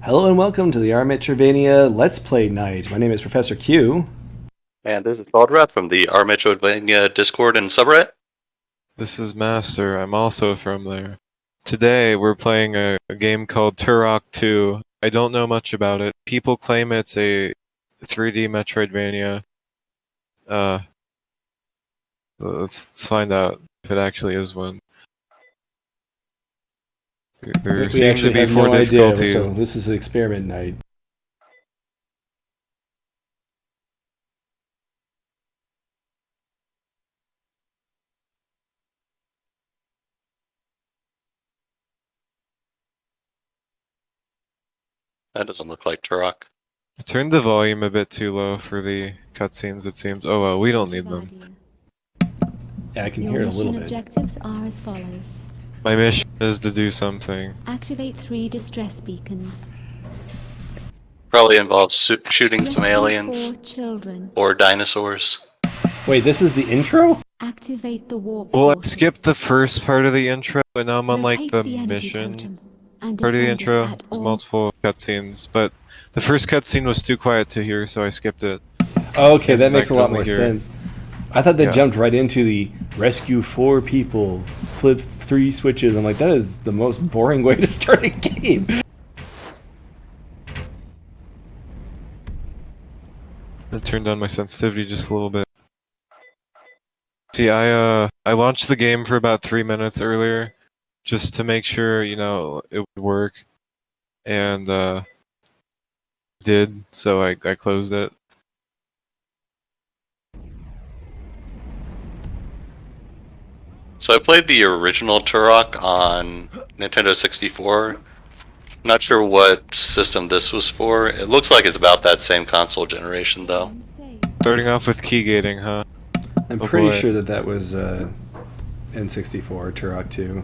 Hello and welcome to the R Metroidvania Let's Play Night. My name is Professor Q. And this is Baldwrath from the R Metroidvania Discord and subreddit. This is Master. I'm also from there. Today we're playing a game called Turok 2. I don't know much about it. People claim it's a 3D Metroidvania. Let's find out if it actually is one. There We seem to actually be have four no idea, difficulties. so this is experiment night. That doesn't look like Turok. I turned the volume a bit too low for the cutscenes, it seems. Oh well, we don't need them. Yeah, I can Your hear it a mission little bit. objectives are as follows. My mission is to do something. Activate 3 distress beacons. Probably involves shooting some Rescue aliens 4 children. or dinosaurs. Wait, this is the intro? Activate the warp Well, I portals. skipped the first part of the intro, and now I'm on like Locate the energy mission totem and part of the defend it intro. at There's all- multiple cutscenes, but the first cutscene was too quiet to hear, so I skipped it. Oh, okay, that And makes I a lot could more only hear it. sense. I thought they Yeah. jumped right into the rescue 4 people, flip 3 switches. I'm like, that is the most boring way to start a game. I turned down my sensitivity just a little bit. See, I launched the game for about 3 minutes earlier, just to make sure, you know, it would work, and did, so I closed it. So I played the original Turok on Nintendo 64. Not sure what system this was for. It looks like it's about that same console generation though. Starting off with key gating, huh? I'm Oh, pretty boy. sure that was N64, Turok 2.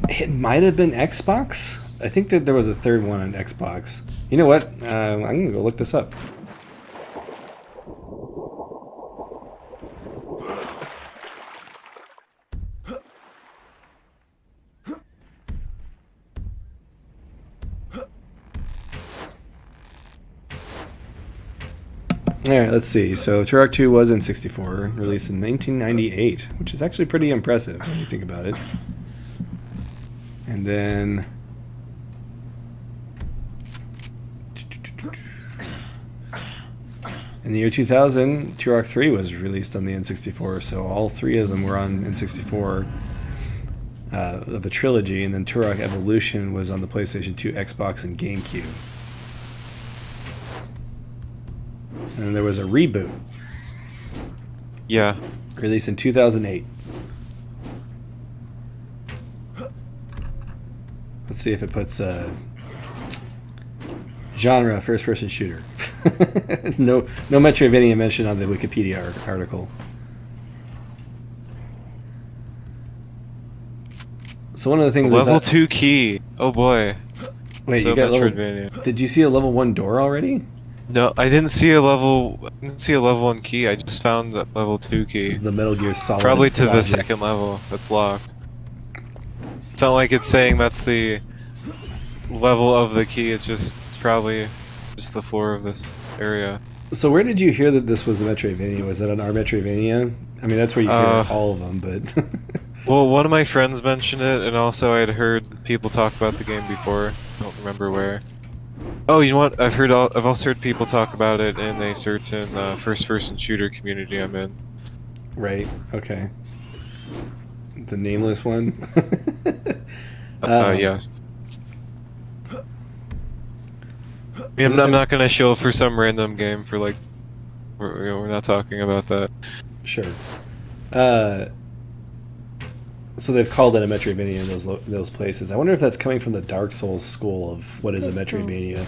It might have been Xbox. I think that there was a third one on Xbox. You know what? I'm going to go look this up. Alright, let's see. So Turok 2 was N64, released in 1998, which is actually pretty impressive when you think about it. And then... in the year 2000, Turok 3 was released on the N64, so all three of them were on N64 of the trilogy, and then Turok Evolution was on the PlayStation 2, Xbox, and GameCube. And then there was a reboot, Yeah. released in 2008. Let's see if it puts genre first-person shooter. no Metroidvania mentioned on the Wikipedia article. So one of the things Level I thought, 2 key. Oh boy. wait, So you got Metroidvania. Did you see a level 1 door already? No, I didn't see a level 1 key. I just found the level 2 This key. is the Metal Gear Solid. Probably to the logic. second level that's locked. It's not like it's saying that's the level of the key, it's probably just the floor of this area. So where did you hear that this was a Metroidvania? Was that on our Metroidvania? I mean, that's where you hear all of them, but... Well, one of my friends mentioned it, and also I'd heard people talk about the game before. I don't remember where. Oh, you know what? I've also heard people talk about it in a certain first-person shooter community I'm in. Right, okay. The nameless one? Yes. I mean, I'm not gonna shill for some random game for like. We're not talking about that. Sure. So they've called it a Metroidvania in those places. I wonder if that's coming from the Dark Souls school of what is a Metroidvania.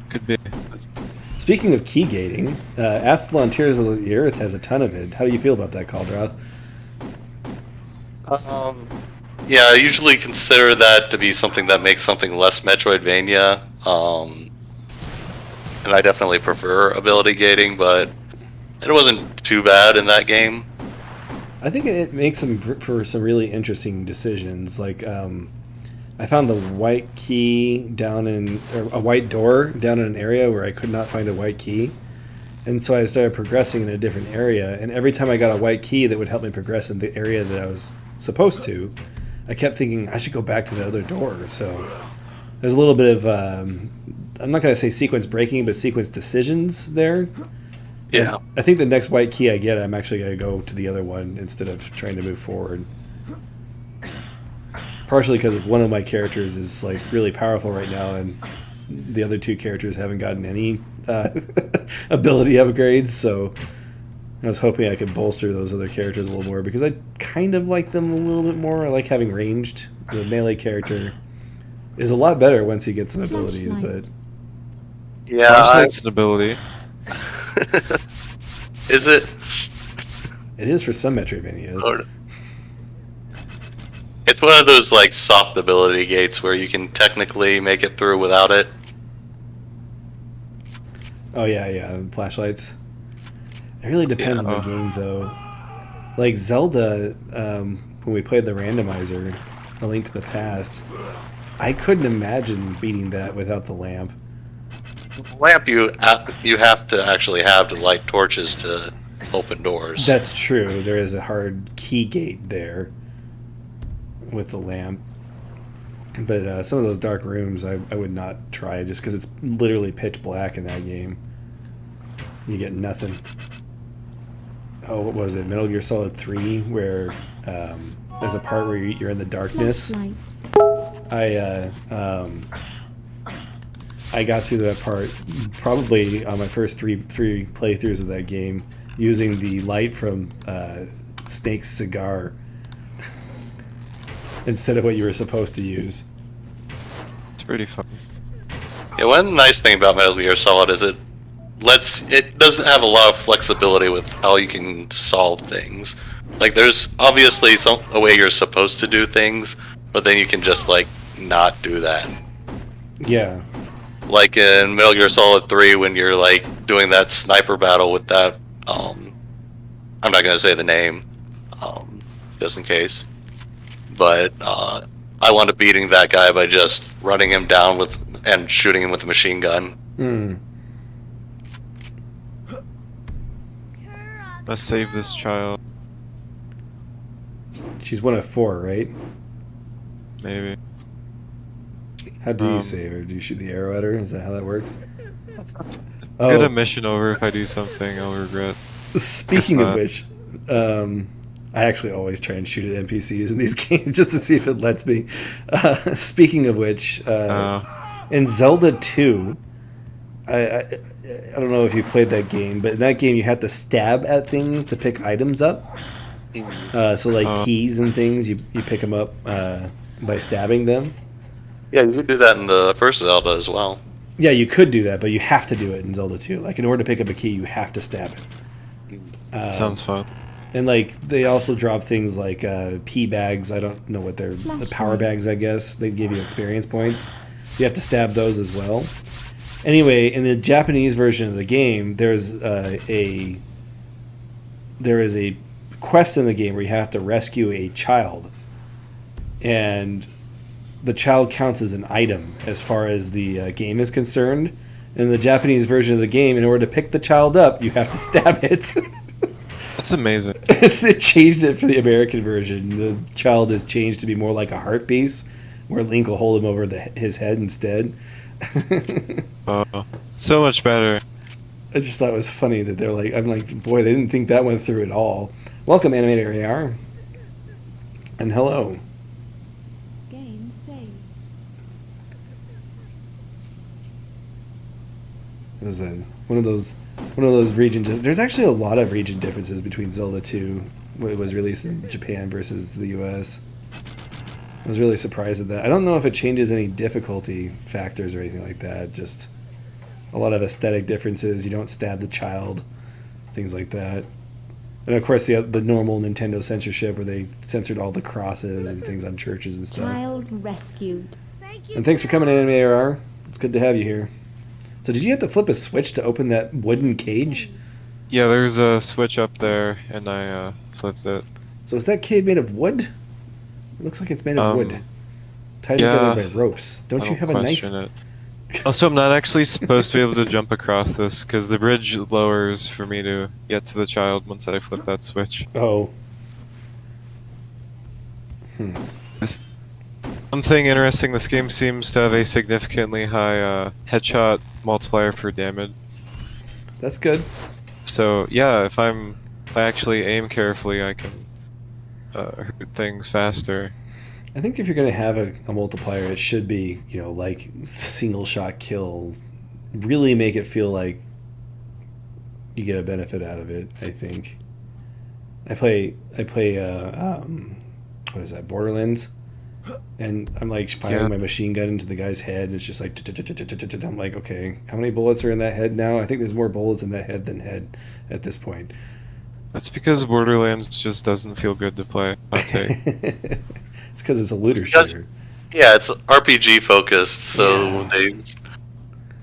Could be. Speaking of key gating, Astalon Tears of the Earth has a ton of it. How do you feel about that, Caldrath? Yeah, I usually consider that to be something that makes something less Metroidvania. And I definitely prefer ability gating, but it wasn't too bad in that game. I think it makes them for some really interesting decisions. Like, I found the white key down in or a white door down in an area where I could not find a white key, and so I started progressing in a different area. And every time I got a white key that would help me progress in the area that I was supposed to, I kept thinking I should go back to the other door. So there's a little bit of I'm not going to say sequence breaking, but sequence decisions there. Yeah. I think the next white key I get, I'm actually going to go to the other one instead of trying to move forward. Partially because one of my characters is like really powerful right now, and the other two characters haven't gotten any ability upgrades. So I was hoping I could bolster those other characters a little more because I kind of like them a little bit more. I like having ranged. The melee character is a lot better once he gets some abilities, but Yeah. Flashlight's an ability. Is it? it is for some Metroidvanias. Sort of. It's one of those like soft ability gates where you can technically make it through without it. Oh yeah, flashlights. It really depends on the game, though. Like Zelda, when we played the randomizer, A Link to the Past, I couldn't imagine beating that without the lamp. Lamp you have to actually have to light torches to open doors. That's true. There is a hard key gate there with the lamp. But some of those dark rooms, I would not try just because it's literally pitch black in that game. You get nothing. Oh, what was it? Metal Gear Solid 3, where there's a part where you're in the darkness. Flashlight. I got through that part probably on my first three playthroughs of that game using the light from Snake's cigar instead of what you were supposed to use. It's pretty fun. Yeah, one nice thing about Metal Gear Solid is it doesn't have a lot of flexibility with how you can solve things. Like there's obviously a way you're supposed to do things, but then you can just like not do that. Yeah. Like in Metal Gear Solid 3 when you're like doing that sniper battle with that I'm not gonna say the name, just in case. But I wound up beating that guy by just running him down and shooting him with a machine gun. Hmm. Let's save this child. She's one of 4, right? Maybe. How do you save her? Do you shoot the arrow at her? Is that how that works? Get a mission over. If I do something, I'll regret. Speaking of not. which, I actually always try and shoot at NPCs in these games just to see if it lets me. Speaking of which, in Zelda 2, I don't know if you played that game, but in that game you have to stab at things to pick items up. So like keys and things, you pick them up by stabbing them. Yeah, you could do that in the first Zelda as well. Yeah, you could do that, but you have to do it in Zelda 2. Like in order to pick up a key, you have to stab it. Sounds fun. And like they also drop things like P bags. I don't know what they're, the power bags, I guess. They give you experience points. You have to stab those as well. Anyway, in the Japanese version of the game, there is a quest in the game where you have to rescue a child, and the child counts as an item as far as the game is concerned. In the Japanese version of the game, in order to pick the child up, you have to stab it. That's amazing. They changed it for the American version. The child is changed to be more like a heart piece, where Link will hold him over his head instead. Oh, so much better. I just thought it was funny that they're like, I'm like, boy, they didn't think that went through at all. Welcome, Animator AR. And hello. Game saved. It was one of those region. There's actually a lot of region differences between Zelda 2, when it was released in Japan versus the US. I was really surprised at that. I don't know if it changes any difficulty factors or anything like that. Just a lot of aesthetic differences. You don't stab the child, things like that. And of course, the normal Nintendo censorship where they censored all the crosses and things on churches and stuff. Child rescued. And thanks for coming in, AR. It's good to have you here. So did you have to flip a switch to open that wooden cage? Yeah, there's a switch up there, and I flipped it. So is that cave made of wood? It looks like it's made of wood. Tied yeah, together by ropes. Don't you have a knife? It. Also, I'm not actually supposed to be able to jump across this because the bridge lowers for me to get to the child once I flip that switch. Oh. Something interesting, this game seems to have a significantly high headshot multiplier for damage. That's good. So yeah, if I actually aim carefully, I can hurt things faster. I think if you're going to have a multiplier, it should be, like single shot kill. Really make it feel like you get a benefit out of it, I think. I play what is that, Borderlands? And I'm like firing my machine gun into the guy's head, and it's just like, I'm like, okay, how many bullets are in that head now? I think there's more bullets in that head than head at this point. That's because Borderlands just doesn't feel good to play. I'll take. It's because it's a looter shooter. Yeah, it's RPG focused, so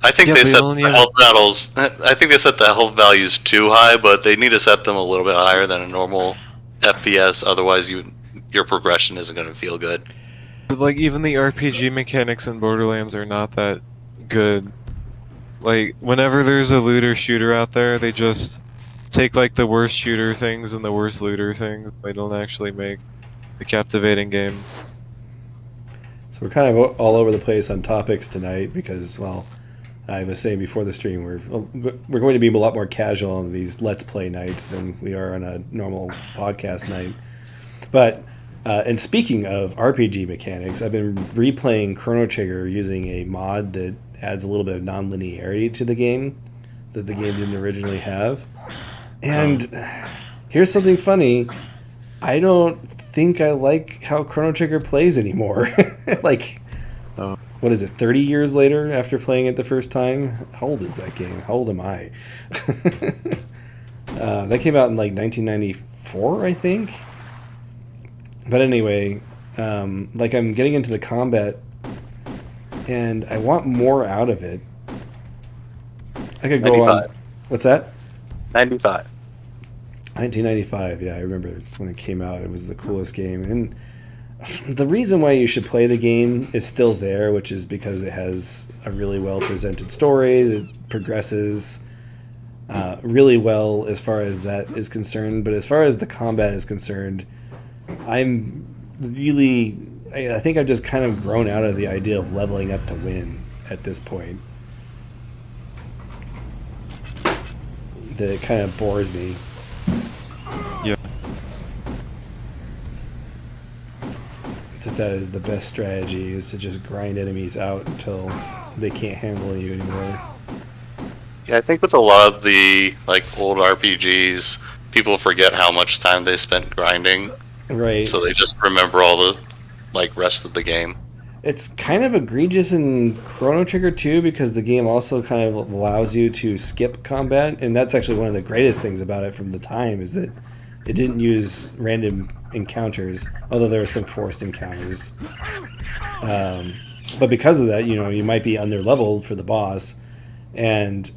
I think they set the health battles. I think they set the health values too high, but they need to set them a little bit higher than a normal FPS. Otherwise, your progression isn't going to feel good. But like even the RPG mechanics in Borderlands are not that good. Like whenever there's a looter shooter out there, they just take like the worst shooter things and the worst looter things. They don't actually make a captivating game. So we're kind of all over the place on topics tonight because, well, I was saying before the stream, we're going to be a lot more casual on these Let's Play nights than we are on a normal podcast night. But, and speaking of RPG mechanics, I've been replaying Chrono Trigger using a mod that adds a little bit of non-linearity to the game that the game didn't originally have. And here's something funny. I don't think I like how Chrono Trigger plays anymore. Like, what is it, 30 years later after playing it the first time? How old is that game? How old am I? That came out in like 1994, I think. But anyway, like I'm getting into the combat and I want more out of it. I could go 95. on. What's that? 95. 1995, yeah, I remember when it came out. It was the coolest game. And the reason why you should play the game is still there, which is because it has a really well-presented story that progresses really well as far as that is concerned. But as far as the combat is concerned, I think I've just kind of grown out of the idea of leveling up to win at this point. That it kind of bores me. Yeah. That is the best strategy, is to just grind enemies out until they can't handle you anymore. Yeah, I think with a lot of the old RPGs, people forget how much time they spent grinding. Right. So they just remember all the rest of the game. It's kind of egregious in Chrono Trigger 2 because the game also kind of allows you to skip combat, and that's actually one of the greatest things about it from the time, is that it didn't use random encounters, although there were some forced encounters. But because of that, you might be under-leveled for the boss, and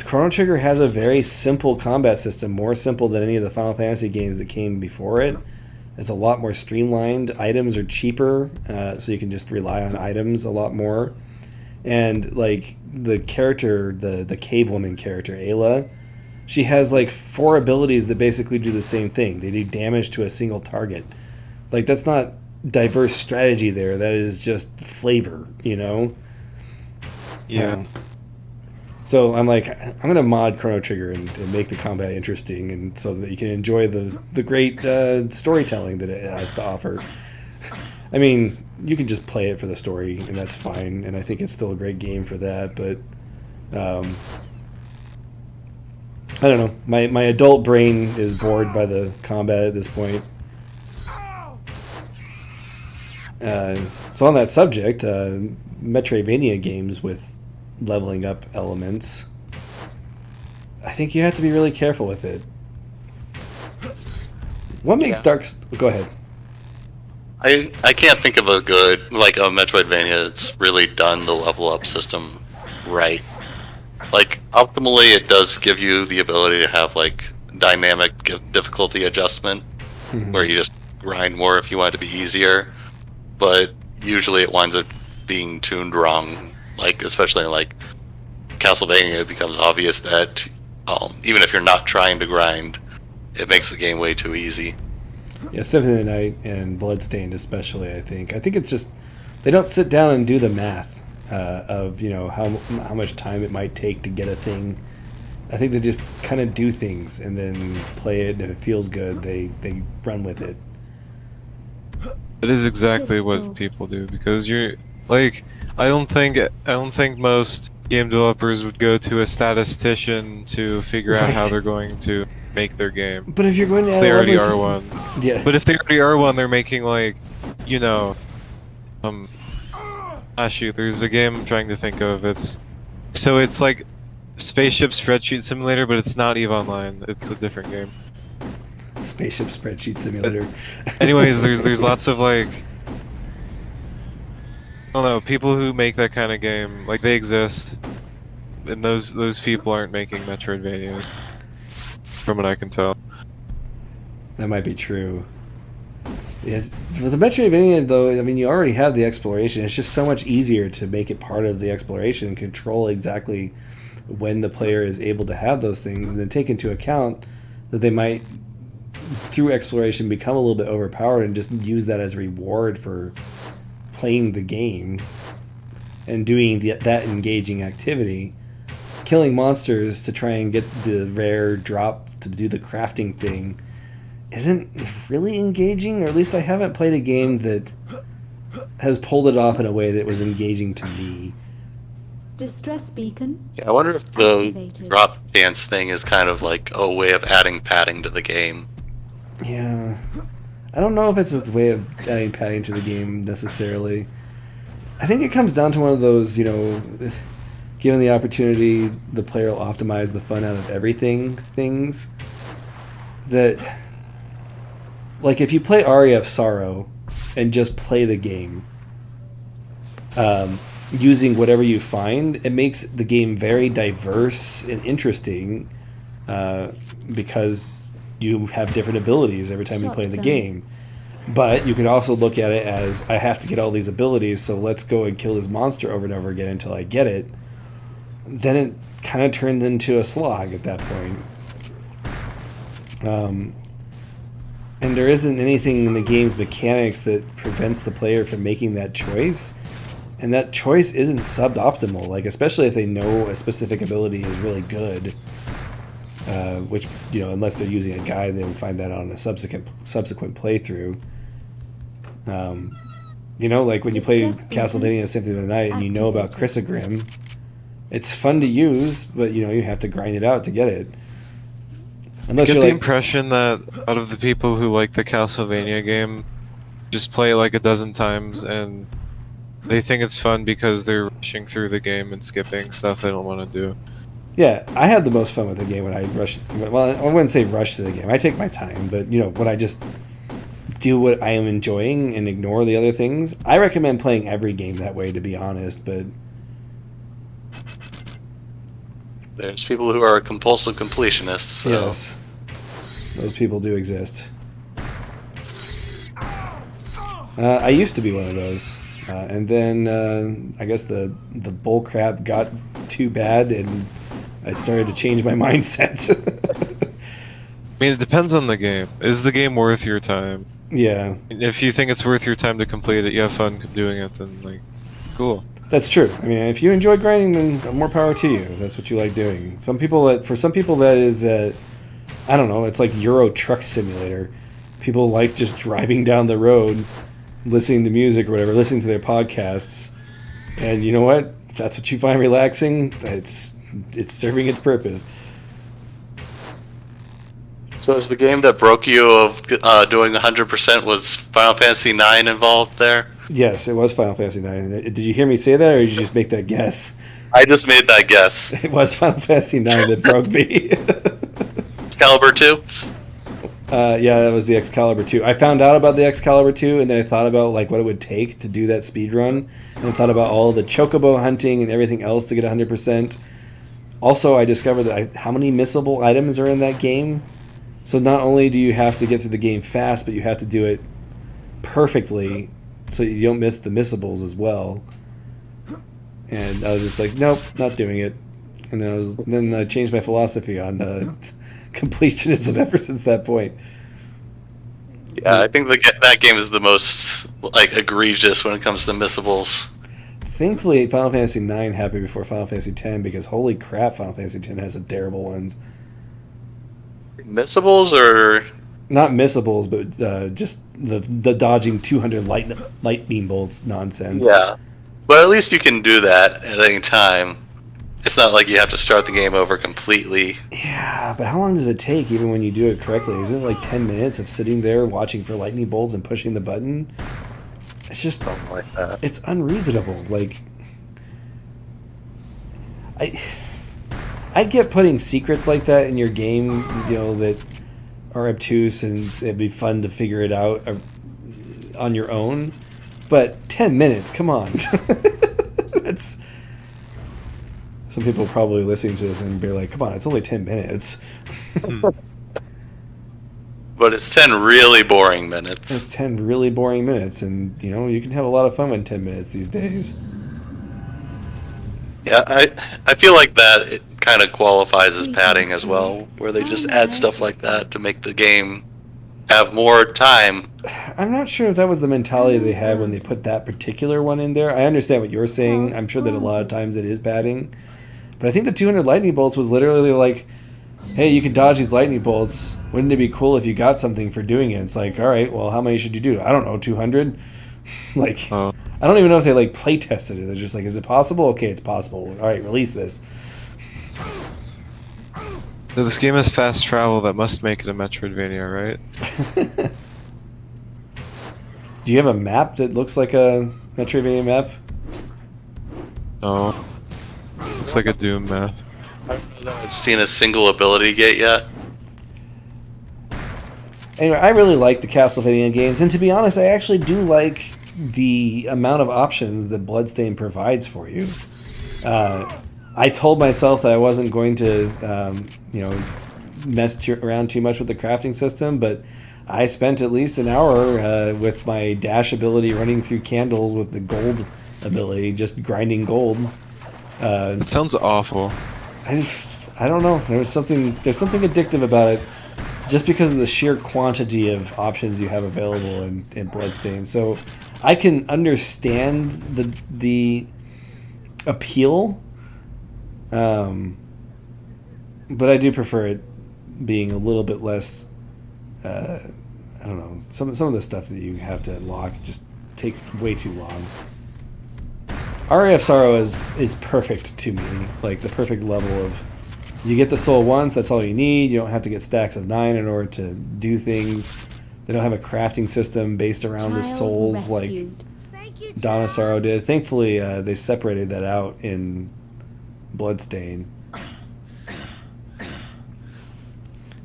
Chrono Trigger has a very simple combat system, more simple than any of the Final Fantasy games that came before it. It's a lot more streamlined. Items are cheaper, so you can just rely on items a lot more. And the character, the cave woman character, Ayla, she has 4 abilities that basically do the same thing. They do damage to a single target. That's not diverse strategy there. That is just flavor, Yeah. So I'm going to mod Chrono Trigger and make the combat interesting, and so that you can enjoy the great storytelling that it has to offer. I mean, you can just play it for the story, and that's fine, and I think it's still a great game for that, but I don't know. My adult brain is bored by the combat at this point. So on that subject, Metroidvania games with leveling up elements, I think you have to be really careful with it. What makes Go ahead. I can't think of a good a Metroidvania that's really done the level up system right. Optimally, it does give you the ability to have dynamic difficulty adjustment, where you just grind more if you want it to be easier. But usually it winds up being tuned wrong. Like, especially in like Castlevania, it becomes obvious that even if you're not trying to grind, it makes the game way too easy. Yeah, Symphony of the Night and Bloodstained especially, I think. I think it's just they don't sit down and do the math of, you know, how much time it might take to get a thing. I think they just kind of do things and then play it, and if it feels good, they run with it. It is exactly what people do, because you're like, I don't think most game developers would go to a statistician to figure out how Right. they're going to make their game. But if you're going to If add they a already level are system- one. Yeah. But if they already are one, they're making like, you know, shoot, there's a game I'm trying to think of. It's like Spaceship Spreadsheet Simulator, but it's not EVE Online. It's a different game. Spaceship Spreadsheet Simulator. Anyways, there's lots of like, I don't know, people who make that kind of game, like they exist, and those people aren't making Metroidvania, from what I can tell. That might be true. Yeah, with the Metroidvania, though, I mean, you already have the exploration. It's just so much easier to make it part of the exploration and control exactly when the player is able to have those things, and then take into account that they might, through exploration, become a little bit overpowered and just use that as a reward for playing the game and doing that engaging activity. Killing monsters to try and get the rare drop to do the crafting thing isn't really engaging, or at least I haven't played a game that has pulled it off in a way that was engaging to me. Distress beacon. Yeah, I wonder if the Activated. drop dance thing is kind of like a way of adding padding to the game. Yeah. I don't know if it's a way of adding padding to the game necessarily. I think it comes down to one of those, you know, given the opportunity, the player will optimize the fun out of everything things. That, like, if you play Aria of Sorrow and just play the game, using whatever you find, it makes the game very diverse and interesting, because you have different abilities every time you play the Shotgun. game. But you could also look at it as, I have to get all these abilities, so let's go and kill this monster over and over again until I get it. Then it kind of turns into a slog at that point. And there isn't anything in the game's mechanics that prevents the player from making that choice. And that choice isn't suboptimal, like, especially if they know a specific ability is really good. Which, you know, unless they're using a guide, they will find that on a subsequent playthrough. You know, like when you play Castlevania Symphony of the Night and you know about Chrysogrim, it's fun to use, but, you know, you have to grind it out to get it. Unless I get you're the like, impression that out of the people who like the Castlevania game, just play it like a dozen times and they think it's fun because they're rushing through the game and skipping stuff they don't want to do. yeah, I had the most fun with the game when I rushed. Well, I wouldn't say rush to the game. I take my time, but, you know, when I just do what I am enjoying and ignore the other things. I recommend playing every game that way, to be honest, but There's people who are compulsive completionists. So. yes, those people do exist. I used to be one of those, and then I guess the bullcrap got too bad, and I started to change my mindset. I mean, it depends on the game. Is the game worth your time? Yeah, If you think it's worth your time to complete it, you have fun doing it, then, like, cool. that's true. I mean, if you enjoy grinding, then more power to you. If that's what you like doing. For some people, that is, I don't know. It's like Euro Truck Simulator. People like just driving down the road, listening to music or whatever, listening to their podcasts, and you know what? If that's what you find relaxing, it's serving its purpose. So is the game that broke you of doing 100% was Final Fantasy IX involved there? Yes, it was Final Fantasy IX. Did you hear me say that, or did you just make that guess? I just made that guess. It was Final Fantasy IX that broke me. Excalibur 2? Yeah, that was the Excalibur 2. I found out about the Excalibur 2, and then I thought about like what it would take to do that speed run, and I thought about all the chocobo hunting and everything else to get 100%. Also, I discovered that how many missable items are in that game. So not only do you have to get through the game fast, but you have to do it perfectly so you don't miss the missables as well. And I was just like, nope, not doing it. And then I changed my philosophy on completionism ever since that point. Yeah, I think that game is the most like egregious when it comes to missables. Thankfully, Final Fantasy IX happened before Final Fantasy X because holy crap, Final Fantasy X has some terrible ones. Missables or Not missables, but just the dodging 200 lightning bolts nonsense. yeah, but at least you can do that at any time. It's not like you have to start the game over completely. Yeah, but how long does it take even when you do it correctly? Isn't it like 10 minutes of sitting there watching for lightning bolts and pushing the button? It's just, Something like that. it's unreasonable. Like, I get putting secrets like that in your game, that are obtuse and it'd be fun to figure it out on your own. But 10 minutes, come on. It's some people probably listening to this and be like, come on, it's only 10 minutes. But it's 10 really boring minutes. It's 10 really boring minutes, and you can have a lot of fun with 10 minutes these days. Yeah, I feel like that it kind of qualifies as padding as well, where they just add stuff like that to make the game have more time. I'm not sure if that was the mentality they had when they put that particular one in there. I understand what you're saying. I'm sure that a lot of times it is padding. But I think the 200 lightning bolts was literally like, hey, you can dodge these lightning bolts. Wouldn't it be cool if you got something for doing it? It's like, all right, well, how many should you do? I don't know, 200? Like, Oh. I don't even know if they play tested it. They're just like, is it possible? Okay, it's possible. All right, release this. So this game has fast travel, that must make it a Metroidvania, right? Do you have a map that looks like a Metroidvania map? No. Looks like a Doom map. I've seen a single ability get yet. Anyway, I really like the Castlevania games, and to be honest, I actually do like the amount of options that Bloodstain provides for you. I told myself that I wasn't going to, mess around too much with the crafting system, but I spent at least an hour with my dash ability running through candles with the gold ability, just grinding gold. It sounds awful. I don't know. There's something addictive about it, just because of the sheer quantity of options you have available in Bloodstain. So I can understand the appeal, but I do prefer it being a little bit less. I don't know. Some of the stuff that you have to unlock just takes way too long. Aria of Sorrow is perfect to me, like the perfect level of, you get the soul once, that's all you need. You don't have to get stacks of 9 in order to do things. They don't have a crafting system based around the souls like Dawn of Sorrow did. Thankfully, they separated that out in Bloodstain.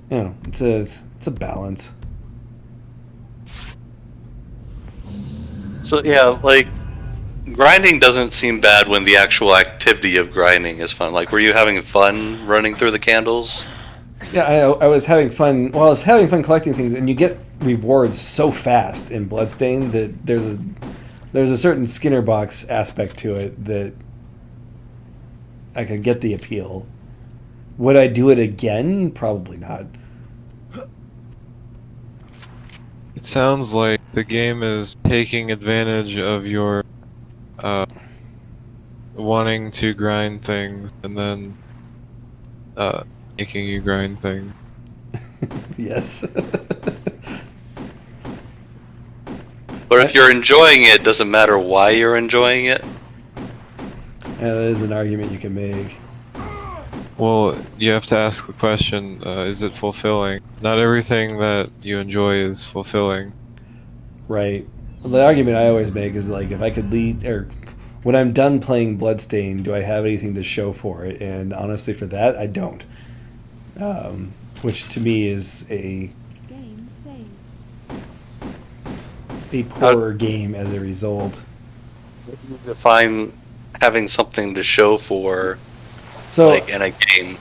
It's a balance. So yeah, like grinding doesn't seem bad when the actual activity of grinding is fun. Like, were you having fun running through the candles? Yeah, I was having fun. Well, I was having fun collecting things, and you get rewards so fast in Bloodstain that there's a certain Skinner box aspect to it that I could get the appeal. Would I do it again? Probably not. It sounds like the game is taking advantage of your wanting to grind things and then making you grind things. Yes. But if you're enjoying it, doesn't matter why you're enjoying it. That is an argument you can make. Well, you have to ask the question, is it fulfilling? Not everything that you enjoy is fulfilling. Right. Well, the argument I always make is like, if I could lead, or when I'm done playing Bloodstain, do I have anything to show for it? And honestly, for that, I don't. Which to me is a poorer game as a result. Define having something to show for, So like in a game.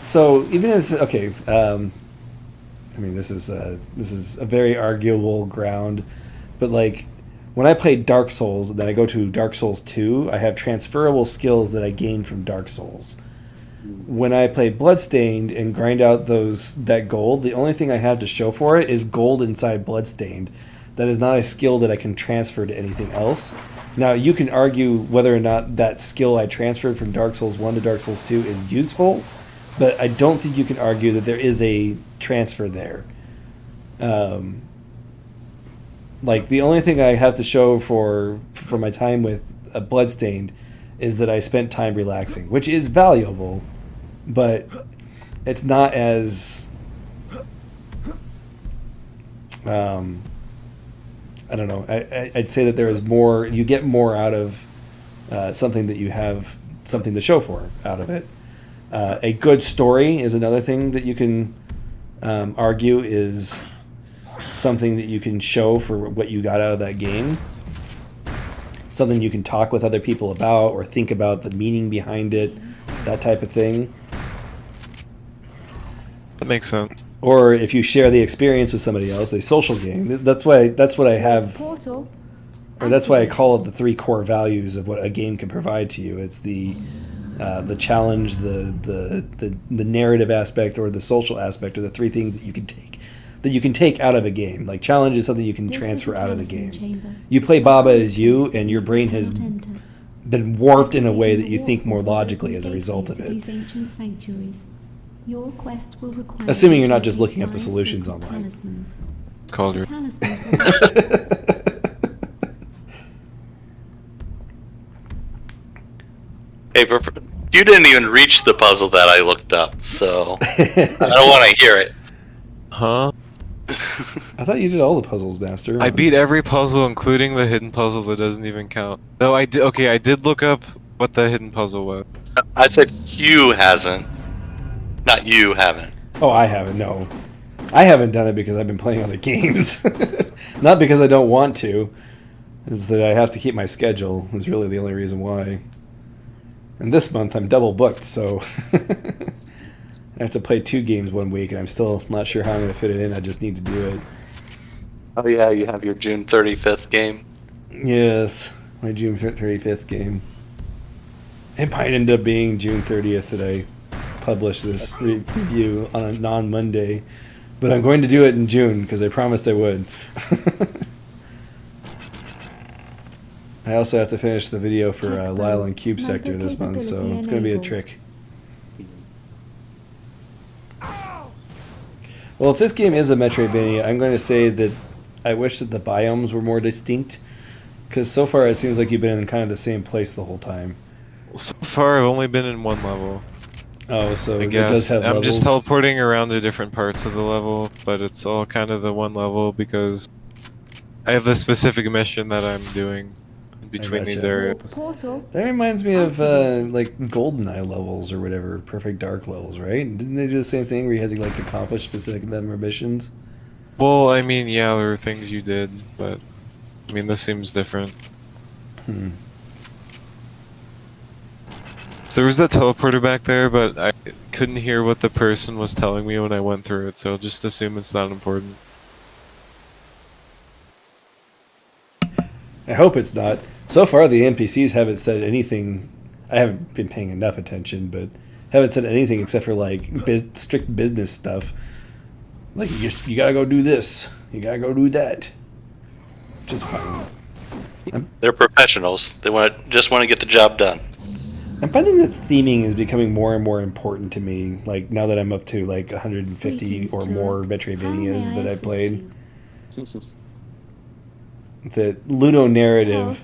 So even if I mean, this is a very arguable ground, but like when I play Dark Souls and then I go to Dark Souls 2, I have transferable skills that I gained from Dark Souls. When I play Bloodstained and grind out that gold, the only thing I have to show for it is gold inside Bloodstained. That is not a skill that I can transfer to anything else. Now, you can argue whether or not that skill I transferred from Dark Souls 1 to Dark Souls 2 is useful, but I don't think you can argue that there is a transfer there. Like, the only thing I have to show for my time with Bloodstained is that I spent time relaxing, which is valuable, but it's not as... I don't know. I'd say that there is more. You get more out of something that you have something to show for out of it. A good story is another thing that you can argue is something that you can show for what you got out of that game. Something you can talk with other people about or think about the meaning behind it, that type of thing. That makes sense. Or if you share the experience with somebody else, a social game. That's what I have, Portal. or that's why I call it the three core values of what a game can provide to you. It's the challenge, the narrative aspect, or the social aspect, are the three things that you can take out of a game. Like, challenge is something you can transfer out of the game. You play Baba as you, and your brain has been warped in a way that you think more logically as a result of it. Your quest will require Assuming you're not just looking at the solutions online. Cauldron. Hey, you didn't even reach the puzzle that I looked up, so I don't want to hear it. Huh? I thought you did all the puzzles, Master. I beat every puzzle, including the hidden puzzle that doesn't even count. No, I did. Okay, I did look up what the hidden puzzle was. I said you hasn't, not you haven't. Oh, I haven't. No, I haven't done it because I've been playing other games. Not because I don't want to. Is that I have to keep my schedule. Is really the only reason why. And this month I'm double booked, so I have to play 2 games one week, and I'm still not sure how I'm going to fit it in. I just need to do it. Oh yeah, you have your June 35th game. Yes, my June 35th game. It might end up being June 30th that I publish this review on a non-Monday, but I'm going to do it in June because I promised I would. I also have to finish the video for Lyle and Cube Sector this month, so it's going to be a trick. Well, if this game is a Metroidvania, I'm going to say that I wish that the biomes were more distinct, because so far it seems like you've been in kind of the same place the whole time. So far, I've only been in one level. Oh, so I it does guess have I'm levels. just teleporting around to different parts of the level, but it's all kind of the one level because I have the specific mission that I'm doing in between these gotcha. areas. Portal. That reminds me of like GoldenEye levels or whatever, Perfect Dark levels, right? Didn't they do the same thing where you had to like accomplish specific number of missions? Well, I mean, yeah, there are things you did, but I mean, this seems different. So there was that teleporter back there, but I couldn't hear what the person was telling me when I went through it, so just assume it's not important. I hope it's not. So far, the NPCs haven't said anything. I haven't been paying enough attention, but haven't said anything except for like strict business stuff. Like, you gotta go do this, you gotta go do that. Which is fine. They're professionals. They just want to get the job done. I'm finding that theming is becoming more and more important to me. Like, now that I'm up to like 150 or more Metroidvanias that I played. That ludonarrative,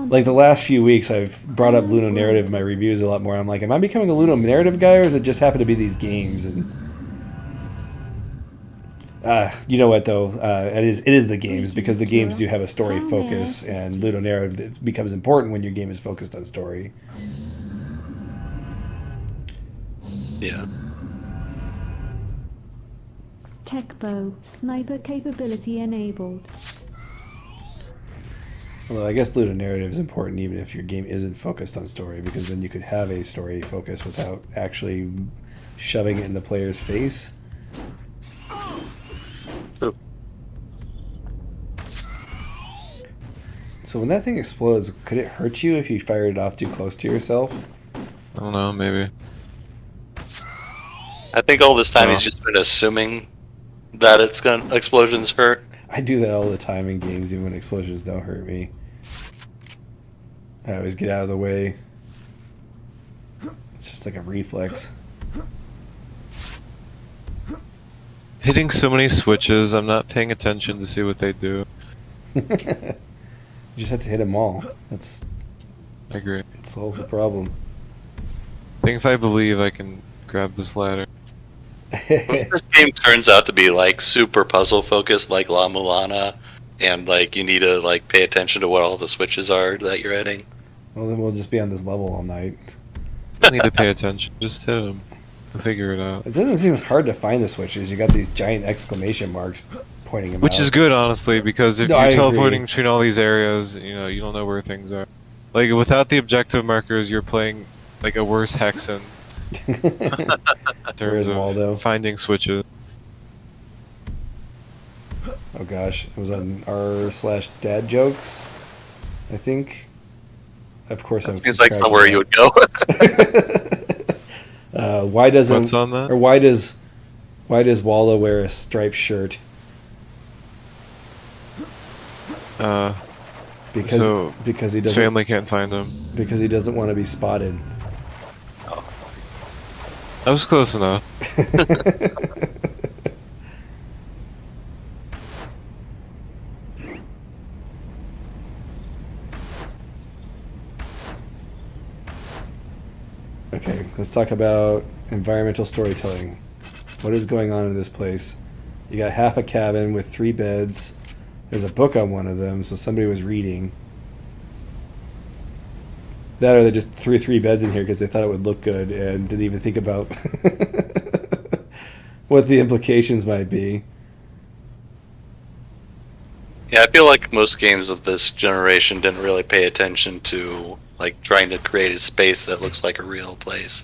like the last few weeks I've brought up ludonarrative in my reviews a lot more. I'm like, am I becoming a ludonarrative guy, or does it just happen to be these games? And you know what though, it is the games, because the games do have a story focus, and ludonarrative becomes important when your game is focused on story. Yeah. Tech bow. Sniper capability enabled. Although I guess ludonarrative is important even if your game isn't focused on story, because then you could have a story focus without actually shoving it in the player's face. So when that thing explodes, could it hurt you if you fired it off too close to yourself? I don't know, maybe. I think all this time Oh. he's just been assuming that explosions hurt. I do that all the time in games, even when explosions don't hurt me. I always get out of the way. It's just like a reflex. Hitting so many switches, I'm not paying attention to see what they do. You just have to hit them all. That I agree. solves the problem. I think if I believe, I can grab this ladder. If this game turns out to be like super puzzle focused like La Mulana, and like you need to like pay attention to what all the switches are that you're hitting. Well, then we'll just be on this level all night. I need to pay attention. Just hit them. I'll figure it out. It doesn't seem hard to find the switches. You got these giant exclamation marks pointing them Which out. is good, honestly, because if No, I you're agree. teleporting between all these areas, you know, you don't know where things are. Like, without the objective markers, you're playing, like, a worse hexen in Where's terms of Waldo? finding switches. Oh gosh, it was on r/dad jokes, I think. Of course, I'm Seems like subscribed somewhere to you would go. that. Why doesn't What's on that? or why does Waldo wear a striped shirt? Because So, because he his doesn't family can't find him. because he doesn't want to be spotted. That was close enough. Okay, let's talk about environmental storytelling. What is going on in this place? You got half a cabin with 3 beds. There's a book on one of them, so somebody was reading. That or they just threw 3 beds in here because they thought it would look good and didn't even think about what the implications might be. Yeah, I feel like most games of this generation didn't really pay attention to like trying to create a space that looks like a real place.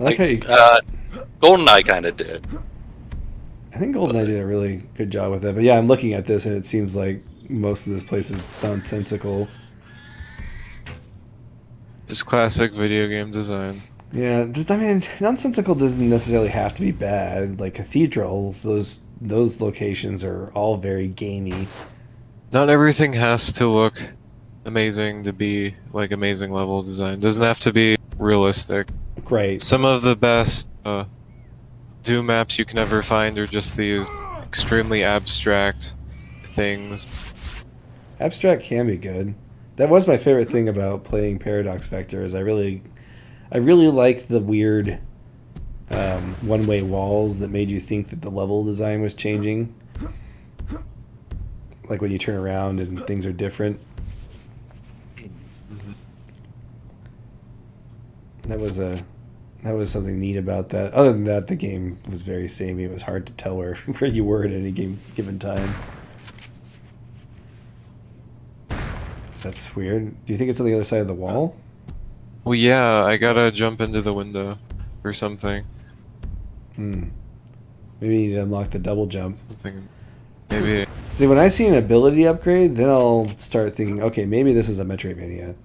Like how you, GoldenEye kind of did. I think GoldenEye did a really good job with that. But yeah, I'm looking at this and it seems like most of this place is nonsensical. Just classic video game design. Yeah, I mean, nonsensical doesn't necessarily have to be bad. Like Cathedral, those locations are all very gamey. Not everything has to look amazing to be, like, amazing level design. Doesn't have to be realistic. Right. Some of the best Doom maps you can ever find are just these extremely abstract things. Abstract can be good. That was my favorite thing about playing Paradox Vector is I really liked the weird one-way walls that made you think that the level design was changing. Like when you turn around and things are different. That was something neat about that. Other than that, the game was very samey. It was hard to tell where you were at any given time. That's weird. Do you think it's on the other side of the wall? Well, yeah, I gotta jump into the window or something. Maybe you need to unlock the double jump. Something. Maybe. See, when I see an ability upgrade, then I'll start thinking, okay, maybe this is a Metroidvania.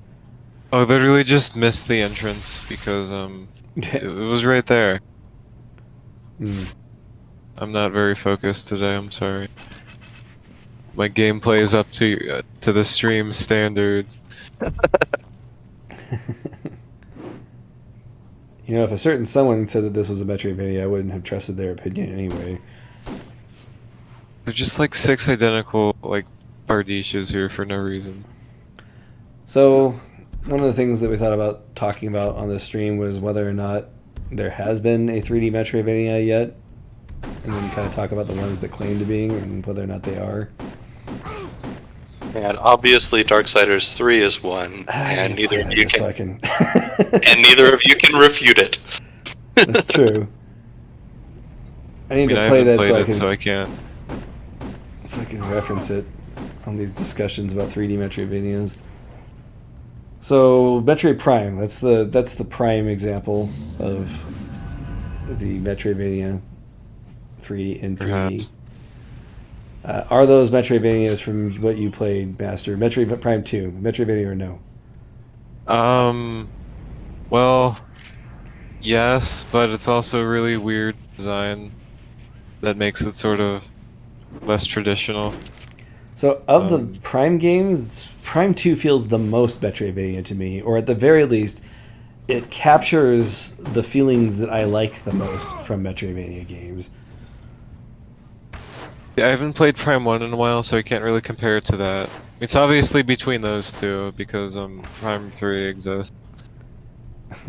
Oh, literally just missed the entrance because it was right there. Hmm. I'm not very focused today. I'm sorry. My gameplay is up to the stream standards. You know, if a certain someone said that this was a Metroidvania, I wouldn't have trusted their opinion anyway. They're just like 6 identical like Bardishas here for no reason. So, one of the things that we thought about talking about on this stream was whether or not there has been a 3D Metroidvania yet, and then kind of talk about the ones that claim to being and whether or not they are. And obviously, Darksiders 3 is one, I and need to neither play of you that so can, I can. and neither of you can refute it. That's true. I need I mean, to I play haven't that played so I it, can so I can't. reference it on these discussions about 3D Metroidvanias. So Metroid Prime, that's the prime example of the Metroidvania 3D in 3D. Perhaps. Are those Metroidvanias from what you played, Master? Metroid Prime 2, Metroidvania or no? Well, yes, but it's also a really weird design that makes it sort of less traditional. So, of the Um, Prime games, Prime 2 feels the most Metroidvania to me, or at the very least, it captures the feelings that I like the most from Metroidvania games. Yeah, I haven't played Prime 1 in a while, so I can't really compare it to that. It's obviously between those two because Prime 3 exists.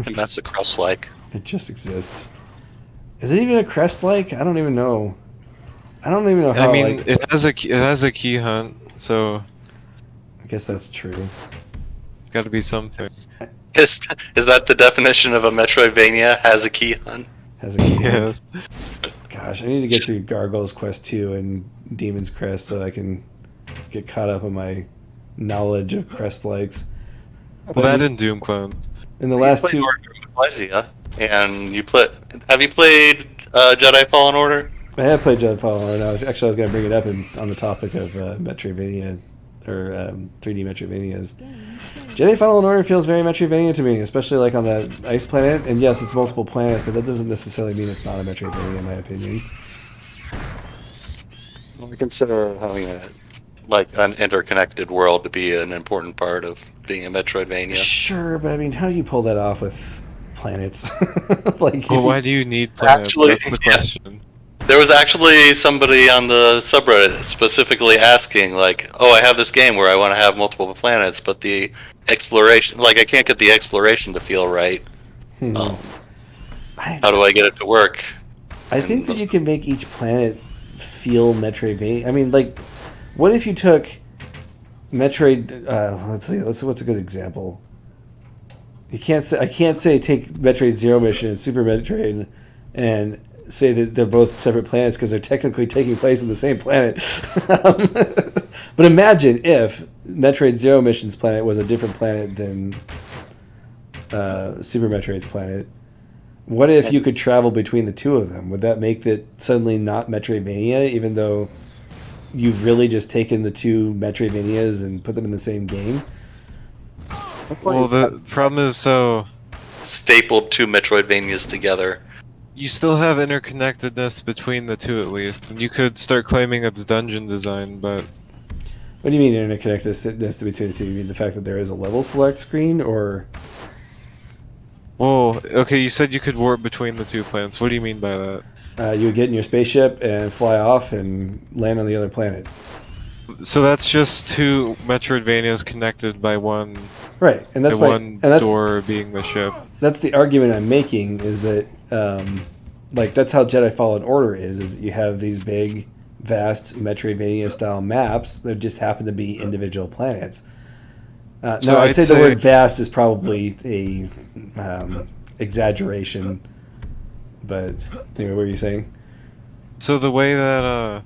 And that's a cross like. It just exists. Is it even a crest like? I don't even know. I don't even know how. I mean, like, it has a key hunt, so I guess that's true. got to be something. Is that the definition of a Metroidvania? Has a key hunt? Has a key hunt. Yes. Gosh, I need to get through Gargoyle's Quest 2 and Demon's Crest so I can get caught up on my knowledge of crest likes. Well, that and Doom clones. In the last two, Order and you play. Have you played Jedi Fallen Order? I have played Jedi Fallen Order. I was going to bring it up on the topic of Metroidvania or 3D Metroidvanias. Jedi Fallen Order feels very Metroidvania to me, especially like on the ice planet. And yes, it's multiple planets, but that doesn't necessarily mean it's not a Metroidvania, in my opinion. I consider having an interconnected world to be an important part of being a Metroidvania. Sure, but I mean, how do you pull that off with planets? like, Well, why do you need planets? Actually, That's the yeah. question. There was actually somebody on the subreddit specifically asking, like, "Oh, I have this game where I want to have multiple planets, but the exploration, like, I can't get the exploration to feel right. How do I get it to work?" I think that you can make each planet feel Metroidvania. I mean, like, what if you took Metroid? Let's see. What's a good example? I can't say take Metroid Zero Mission and Super Metroid and say that they're both separate planets because they're technically taking place on the same planet. But imagine if Metroid Zero Mission's planet was a different planet than Super Metroid's planet. What if you could travel between the two of them? Would that make it suddenly not Metroidvania, even though you've really just taken the two Metroidvanias and put them in the same game? Well, the problem is, so Stapled two Metroidvanias together. you still have interconnectedness between the two, at least. And you could start claiming it's dungeon design, but What do you mean interconnectedness between the two? You mean the fact that there is a level select screen, or well, okay, you said you could warp between the two planets. What do you mean by that? you would get in your spaceship and fly off and land on the other planet? So that's just two Metroidvanias connected by one, Right, and that's by why, one and that's door being the ship. that's the argument I'm making, is that like that's how Jedi Fallen Order is that you have these big, vast Metroidvania style maps that just happen to be individual planets. So No, I'd I'd say the say- word vast is probably a exaggeration. But anyway, what were you saying? So the way that, I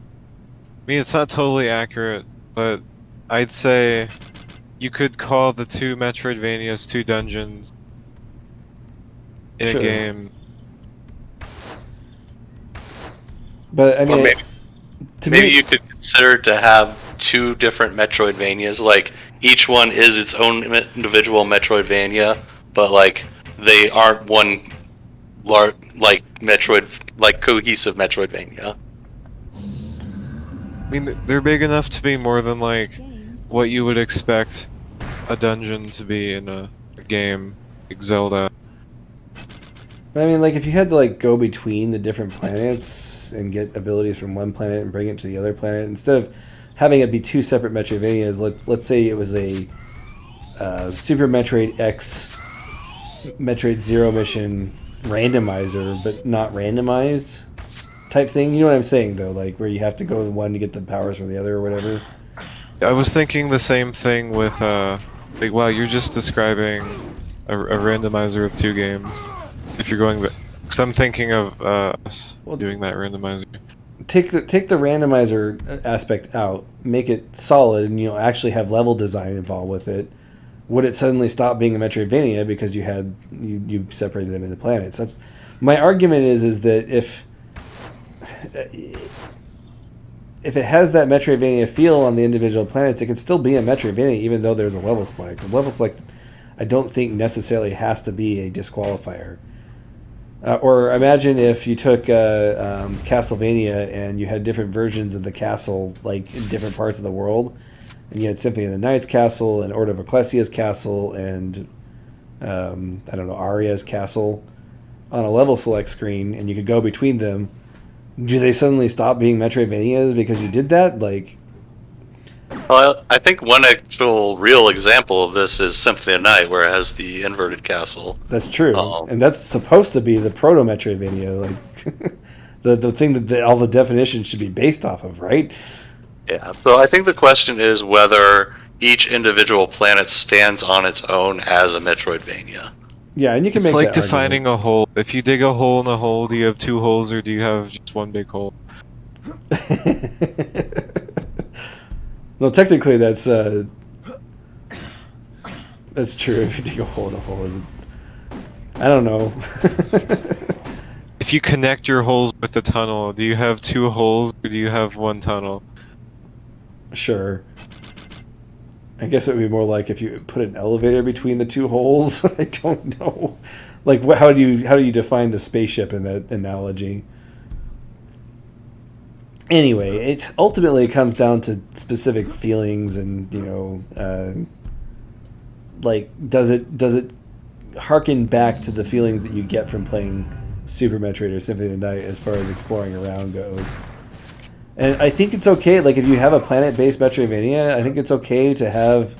mean, it's not totally accurate, but I'd say you could call the two Metroidvanias two dungeons in Sure. a game. But I Or mean, maybe, to maybe me, you could consider to have two different Metroidvanias. Like, each one is its own individual Metroidvania, but, like, they aren't one cohesive Metroidvania. I mean, they're big enough to be more than, like, what you would expect a dungeon to be in a game like Zelda. I mean, like if you had to like go between the different planets and get abilities from one planet and bring it to the other planet, instead of having it be two separate Metroidvanias, let's say it was a Super Metroid X Metroid Zero Mission randomizer, but not randomized type thing. You know what I'm saying, though, like where you have to go to one to get the powers from the other or whatever. I was thinking the same thing with, like, wow, you're just describing a randomizer with two games. If you're going, because I'm thinking of us doing that randomizer. Take the randomizer aspect out, make it solid, and you'll actually have level design involved with it. Would it suddenly stop being a Metroidvania because you separated them into planets? That's my argument. Is that if it has that Metroidvania feel on the individual planets, it can still be a Metroidvania even though there's a level select. The level select, I don't think necessarily has to be a disqualifier. Or imagine if you took Castlevania and you had different versions of the castle, like in different parts of the world, and you had Symphony of the Night's castle and Order of Ecclesia's castle and I don't know, Aria's castle on a level select screen, and you could go between them. Do they suddenly stop being Metroidvanias because you did that? Like, Well, I think one actual real example of this is Symphony of the Night, where it has the inverted castle. that's true, Oh. and that's supposed to be the proto Metroidvania, like the thing that all the definitions should be based off of, right? Yeah, so I think the question is whether each individual planet stands on its own as a Metroidvania. Yeah, and you can It's make like that defining a hole. If you dig a hole in a hole, do you have two holes or do you have just one big hole? argument. Well, technically, that's true. If you dig a hole in a hole, is it? I don't know. If you connect your holes with the tunnel, do you have two holes or do you have one tunnel? Sure. I guess it would be more like if you put an elevator between the two holes. I don't know. Like, how do you define the spaceship in that analogy? Anyway, it ultimately comes down to specific feelings, and like does it harken back to the feelings that you get from playing Super Metroid or Symphony of the Night as far as exploring around goes? And I think it's okay, like if you have a planet-based Metroidvania, I think it's okay to have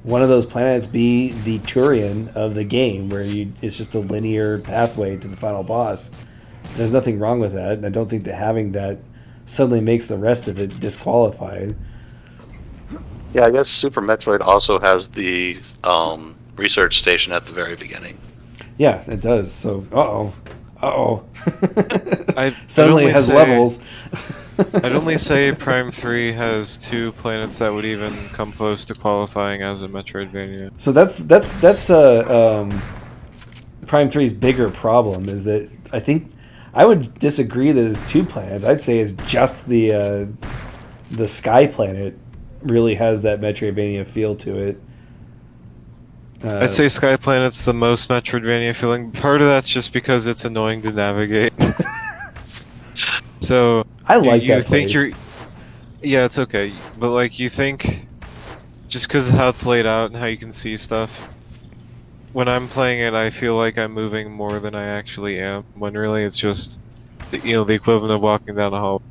one of those planets be the Turian of the game, where it's just a linear pathway to the final boss. There's nothing wrong with that, and I don't think that having that suddenly makes the rest of it disqualified. Yeah, I guess Super Metroid also has the research station at the very beginning. Yeah, it does. So, I'd suddenly only it has say- levels. I'd only say Prime 3 has 2 planets that would even come close to qualifying as a Metroidvania. So that's Prime 3's bigger problem is that I think I would disagree that it's 2 planets. I'd say it's just the Sky Planet really has that Metroidvania feel to it. I'd say Sky Planet's the most Metroidvania feeling. Part of that's just because it's annoying to navigate. So I like you that think place. you're, yeah, it's okay, but like you think, just because of how it's laid out and how you can see stuff. When I'm playing it, I feel like I'm moving more than I actually am. When really it's just, the equivalent of walking down a hall.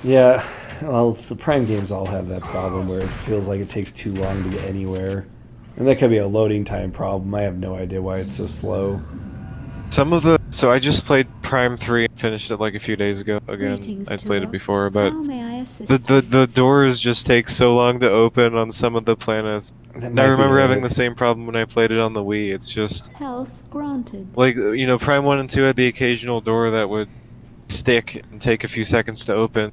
Yeah, well, the Prime games all have that problem where it feels like it takes too long to get anywhere. And that could be a loading time problem. I have no idea why it's so slow. So I just played Prime 3 and finished it like a few days ago. Again, Greetings, I'd played it Turok. before, but How may I assist? the doors just take so long to open on some of the planets. That And might I be remember it. having the same problem when I played it on the Wii. It's just Health granted. like Prime 1 and 2 had the occasional door that would stick and take a few seconds to open.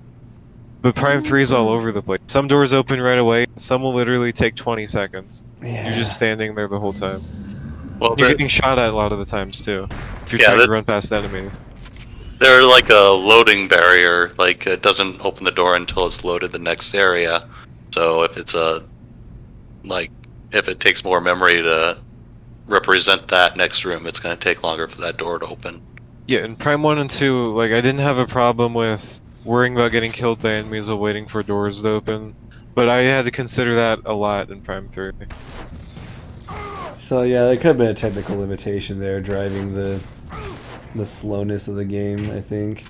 But Prime 3 is all over the place. Some doors open right away, some will literally take 20 seconds. Yeah. You're just standing there the whole time. Well, You're there, getting shot at a lot of the times too. If you're Yeah, trying that- to run past enemies. they're like a loading barrier. Like it doesn't open the door until it's loaded the next area. So if it's if it takes more memory to represent that next room, it's going to take longer for that door to open. Yeah, in Prime 1 and 2, like I didn't have a problem with worrying about getting killed by enemies while waiting for doors to open. But I had to consider that a lot in Prime 3. So yeah, there could have been a technical limitation there driving the slowness of the game, I think.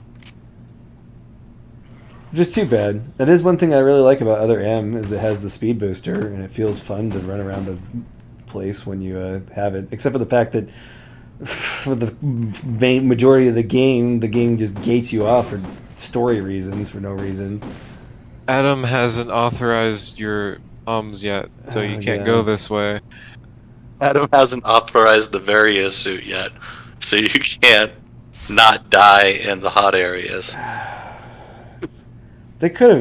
Just too bad. That is one thing I really like about Other M is it has the speed booster and it feels fun to run around the place when you have it. Except for the fact that for the main majority of the game just gates you off for story reasons for no reason. Adam hasn't authorized your ums yet, so you Oh, can't yeah. go this way. Adam hasn't authorized the Varia suit yet, so you can't not die in the hot areas. They could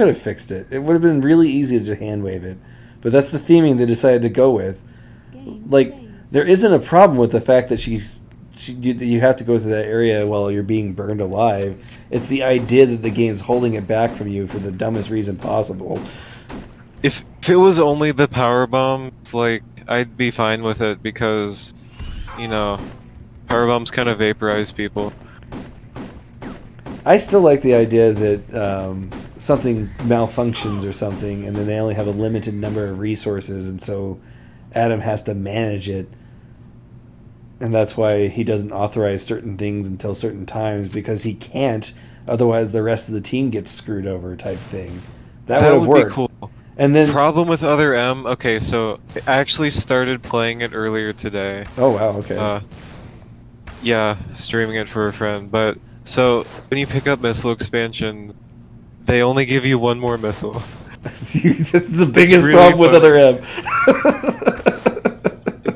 have fixed it. It would have been really easy to hand wave it, but that's the theming they decided to go with. Game Like, saved. there isn't a problem with the fact that she you have to go through that area while you're being burned alive. It's the idea that the game's holding it back from you for the dumbest reason possible. If it was only the power bombs, like, I'd be fine with it because, you know, power bombs kind of vaporize people. I still like the idea that something malfunctions or something, and then they only have a limited number of resources, and so Adam has to manage it. And that's why he doesn't authorize certain things until certain times, because he can't, otherwise the rest of the team gets screwed over type thing. That would have worked. Be cool. And then Problem with Other M, okay, so I actually started playing it earlier today. oh wow, okay. Yeah, streaming it for a friend. But so when you pick up missile expansions, they only give you one more missile. That's the biggest really problem with funny. Other M.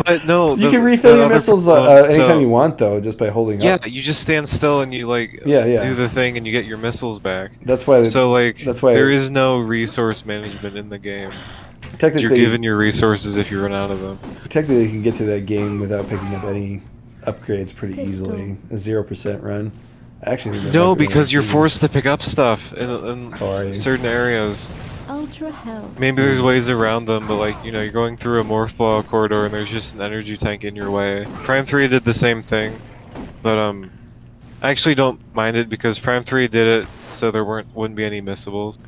But no, You the- can refill the your other missiles problem- anytime so- you want, though, just by holding Yeah, up. you just stand still and you like Yeah. do the thing and you get your missiles back. That's why. So like that's why- there is no resource management in the game. You're technically, given your resources if you run out of them. technically, you can get to that game without picking up any upgrades pretty Pistol. easily. A 0% run. I actually think that No, might be because you're one of the forced to pick up stuff in Oh, are you? certain areas. Ultra health. Maybe there's ways around them, but like, you know, you're going through a morph ball corridor and there's just an energy tank in your way. Prime 3 did the same thing, but I actually don't mind it because Prime 3 did it so there wouldn't be any missables.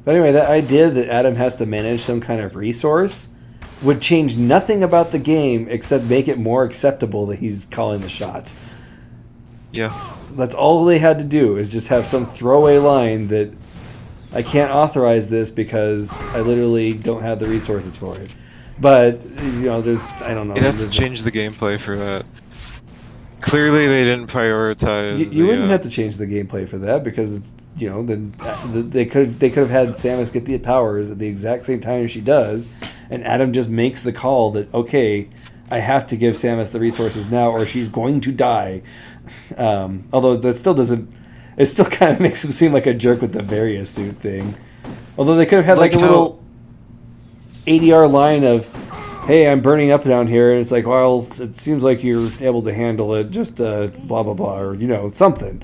But anyway, that idea that Adam has to manage some kind of resource would change nothing about the game except make it more acceptable that he's calling the shots. Yeah. That's all they had to do, is just have some throwaway line that I can't authorize this because I literally don't have the resources for it. But, you know, I don't know. You'd have to there's- change the gameplay for that. Clearly they didn't prioritize You wouldn't have to change the gameplay for that because it's, you know, then they could have had Samus get the powers at the exact same time she does, and Adam just makes the call that, okay, I have to give Samus the resources now or she's going to die. Although that still doesn't. It still kind of makes him seem like a jerk with the Varia suit thing. Although they could have had like a Like how- little ADR line of, "Hey, I'm burning up down here," and it's like, "Well, it seems like you're able to handle it. Just blah blah blah," or you know, something.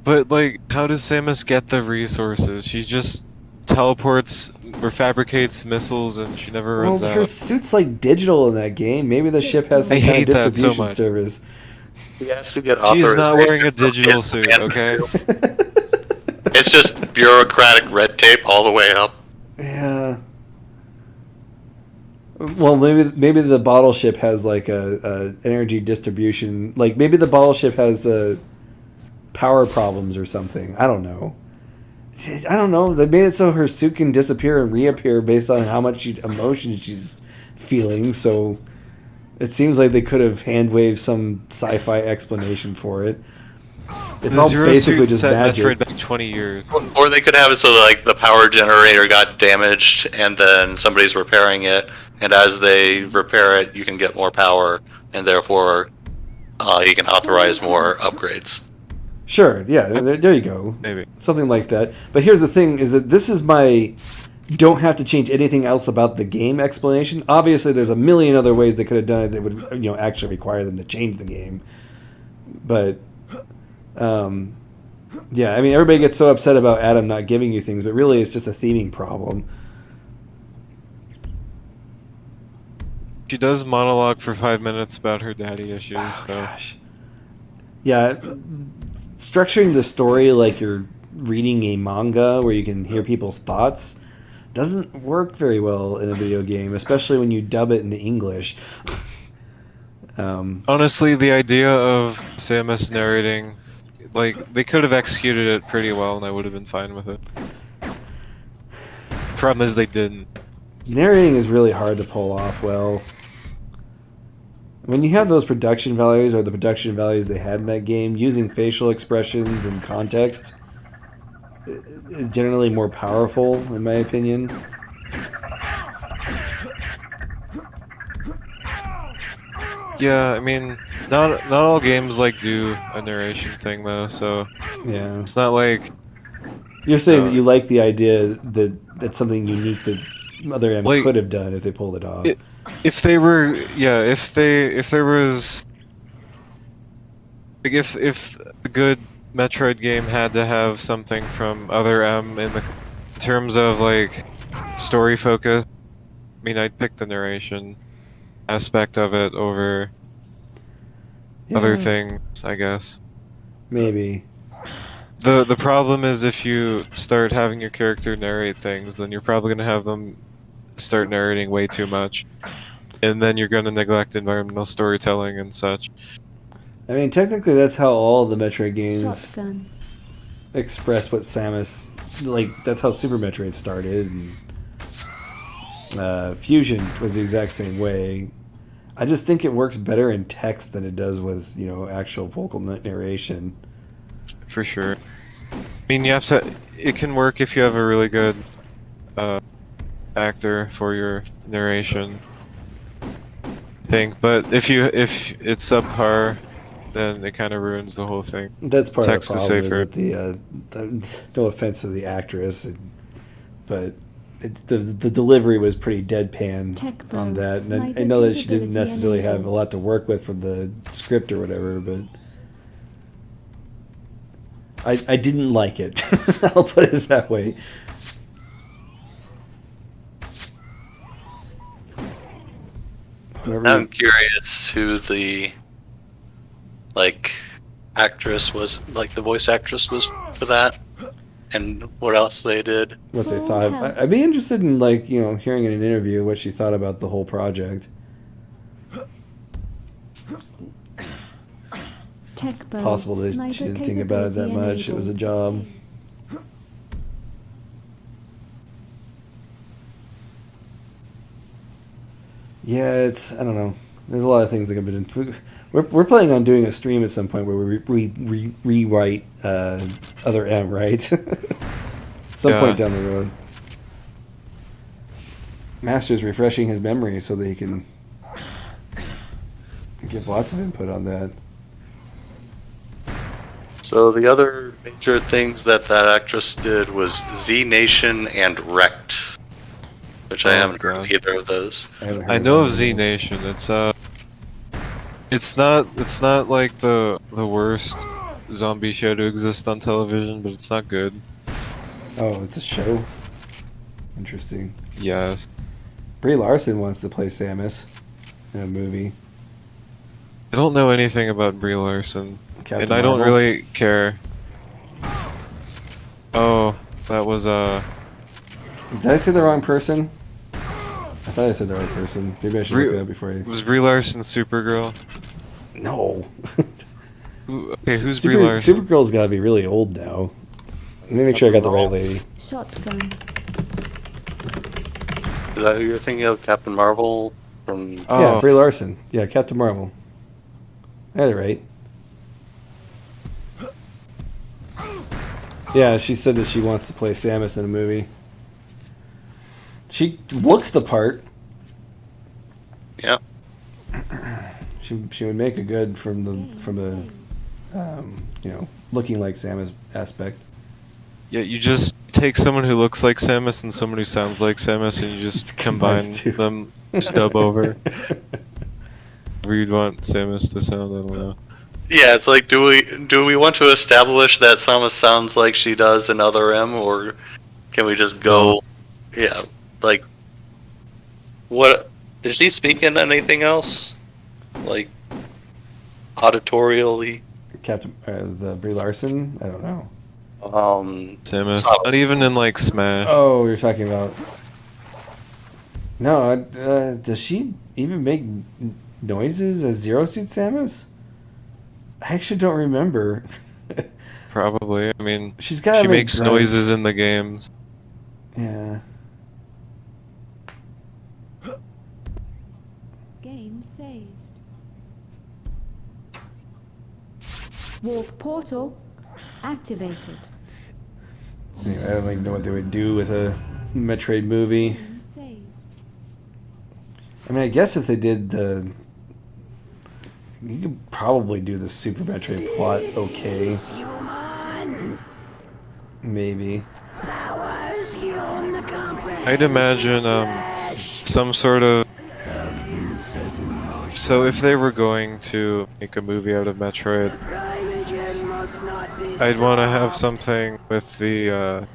But like, how does Samus get the resources? She just teleports or fabricates missiles and she never Well, runs her out. suit's like digital in that game. Maybe the ship has some I kind hate of that so distribution much. service. He has to get She's not wearing a authorization from digital his suit, command okay? crew. It's just bureaucratic red tape all the way up. Yeah. Well, maybe the bottle ship has like a energy distribution. Like maybe the bottle ship has power problems or something. I don't know. I don't know. They made it so her suit can disappear and reappear based on how much emotion she's feeling. So it seems like they could have hand waved some sci-fi explanation for it. It's The all Zero basically suit just set magic. Metroid back 20 years. Or they could have it so like the power generator got damaged and then somebody's repairing it, and as they repair it, you can get more power, and therefore you can authorize more upgrades. Sure, yeah, there you go. Maybe. Something like that. But here's the thing, is that this is my don't have to change anything else about the game explanation. Obviously, there's a million other ways they could have done it that would, you know, actually require them to change the game. But, yeah, I mean, everybody gets so upset about Adam not giving you things, but really it's just a theming problem. She does monologue for 5 minutes about her daddy issues, Oh, so. gosh. Yeah, structuring the story like you're reading a manga where you can hear people's thoughts doesn't work very well in a video game, especially when you dub it into English. Honestly, the idea of Samus narrating, like, they could have executed it pretty well and I would have been fine with it. Problem is they didn't. Narrating is really hard to pull off well. When you have those production values, or the production values they had in that game, using facial expressions and context is generally more powerful, in my opinion. Yeah, I mean, not all games like do a narration thing though, so Yeah. it's not like You're saying that you like the idea that that's something unique that Other M Like, could have done if they pulled it off. if they were, yeah, if there was, like, if a good Metroid game had to have something from Other M in terms of like story focus, I mean, I'd pick the narration aspect of it over other Yeah, things, I guess. maybe. The problem is if you start having your character narrate things, then you're probably gonna have them start narrating way too much, and then you're gonna neglect environmental storytelling and such. I mean, technically, that's how all the Metroid games Shotgun. express what Samus, like, that's how Super Metroid started, and Fusion was the exact same way. I just think it works better in text than it does with, actual vocal narration. For sure. I mean, you have to. It can work if you have a really good actor for your narration. I think, but if it's subpar, then it kind of ruins the whole thing. That's part Text of is the problem. safer. Is that no offense to the actress, but the delivery was pretty deadpan Tech on Pro. that. And I Lighter know that she didn't capability necessarily have enabled. a lot to work with from the script or whatever, but I didn't like it. I'll put it that way. Whenever I'm curious who the like actress was, like the voice actress was for that, and what else they did. what they Full thought. health. I'd be interested in hearing in an interview what she thought about the whole project. Tech bow. Possible that Lighter she didn't think about it that capability much. It was a enabled. job. Yeah, I don't know. There's a lot of things that have been. We're planning on doing a stream at some point where we rewrite Other M, right? Some Yeah. point down the road. Master's refreshing his memory so that he can give lots of input on that. So the other major things that actress did was Z Nation and Wrecked, which I Oh, haven't heard of God. either of those. Haven't heard I know any of Z those. Nation. It's not like the worst zombie show to exist on television, but it's not good. Oh, it's a show. Interesting. Yes. Brie Larson wants to play Samus in a movie. I don't know anything about Brie Larson, Captain and I don't Marvel. really care. Oh, that was Did I say the wrong person? I thought I said the right person. Maybe I should look it up before I. was Brie Larson Supergirl? No. Okay, who's Brie Larson? Supergirl's got to be really old now. Let me make sure I got the right lady. Shotgun. Is that who you're thinking of? Captain Marvel from? Yeah, Oh, Brie Larson. Yeah, Captain Marvel. I had it right. Yeah, she said that she wants to play Samus in a movie. She looks the part. Yeah. She would make a good from the looking like Samus aspect. yeah. You just take someone who looks like Samus and someone who sounds like Samus, and you just Just combine combine the two. them, stub over. Where you'd want Samus to sound, I don't know. Yeah, it's like, do we want to establish that Samus sounds like she does in Other M, or can we just go? Yeah, like, what? Did she speak in anything else? Like, auditorially? Captain the Brie Larson. I don't know. Samus, Oh. not even in like Smash. Oh, you're talking about. No, does she even make noises as Zero Suit Samus? I actually don't remember. Probably. I mean, She's got. she makes noises in the games. Yeah. Game saved. Warp portal activated. Anyway, I don't even know what they would do with a Metroid movie. Game saved. I mean, I guess if they did the. You could probably do the Super Metroid plot okay. Maybe. I'd imagine some sort of So if they were going to make a movie out of Metroid, I'd want to have something with the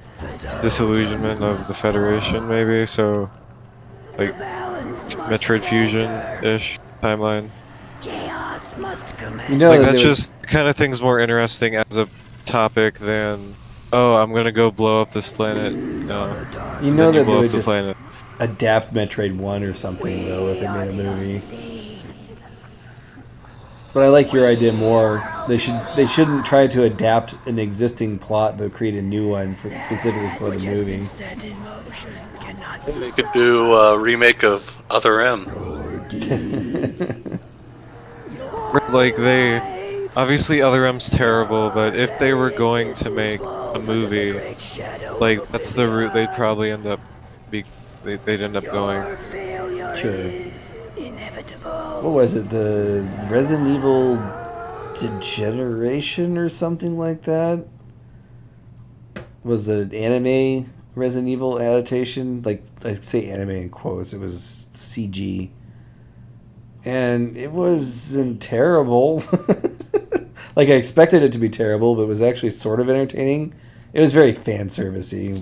disillusionment of the Federation, maybe. So, like Metroid Fusion-ish timeline. You know Like that that's they would- just kind of thing's more interesting as a topic than, oh, I'm gonna go blow up this planet. No, you and know then you that they blow would up the just planet. adapt Metroid 1 or something, though, if they made a movie. But I like your idea more. They shouldn't try to adapt an existing plot, but create a new one specifically for the movie. They could do a remake of Other M. Like they, obviously Other M's terrible, but if they were going to make a movie, like that's the route they'd probably end up they'd end up going. Sure. What was it? The Resident Evil Degeneration or something like that? Was it an anime Resident Evil adaptation? Like, I say anime in quotes. It was CG. And it wasn't terrible. Like, I expected it to be terrible, but it was actually sort of entertaining. It was very fan servicey.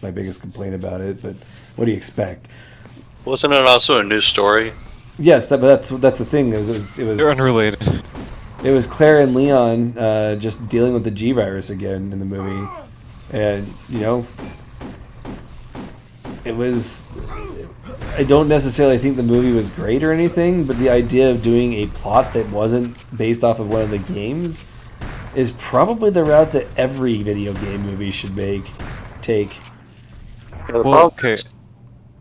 My biggest complaint about it, but what do you expect? Wasn't it also a new story? Yes, but that's the thing. It was They're unrelated. It was Claire and Leon just dealing with the G virus again in the movie, and it was. I don't necessarily think the movie was great or anything, but the idea of doing a plot that wasn't based off of one of the games is probably the route that every video game movie should take. Well, okay.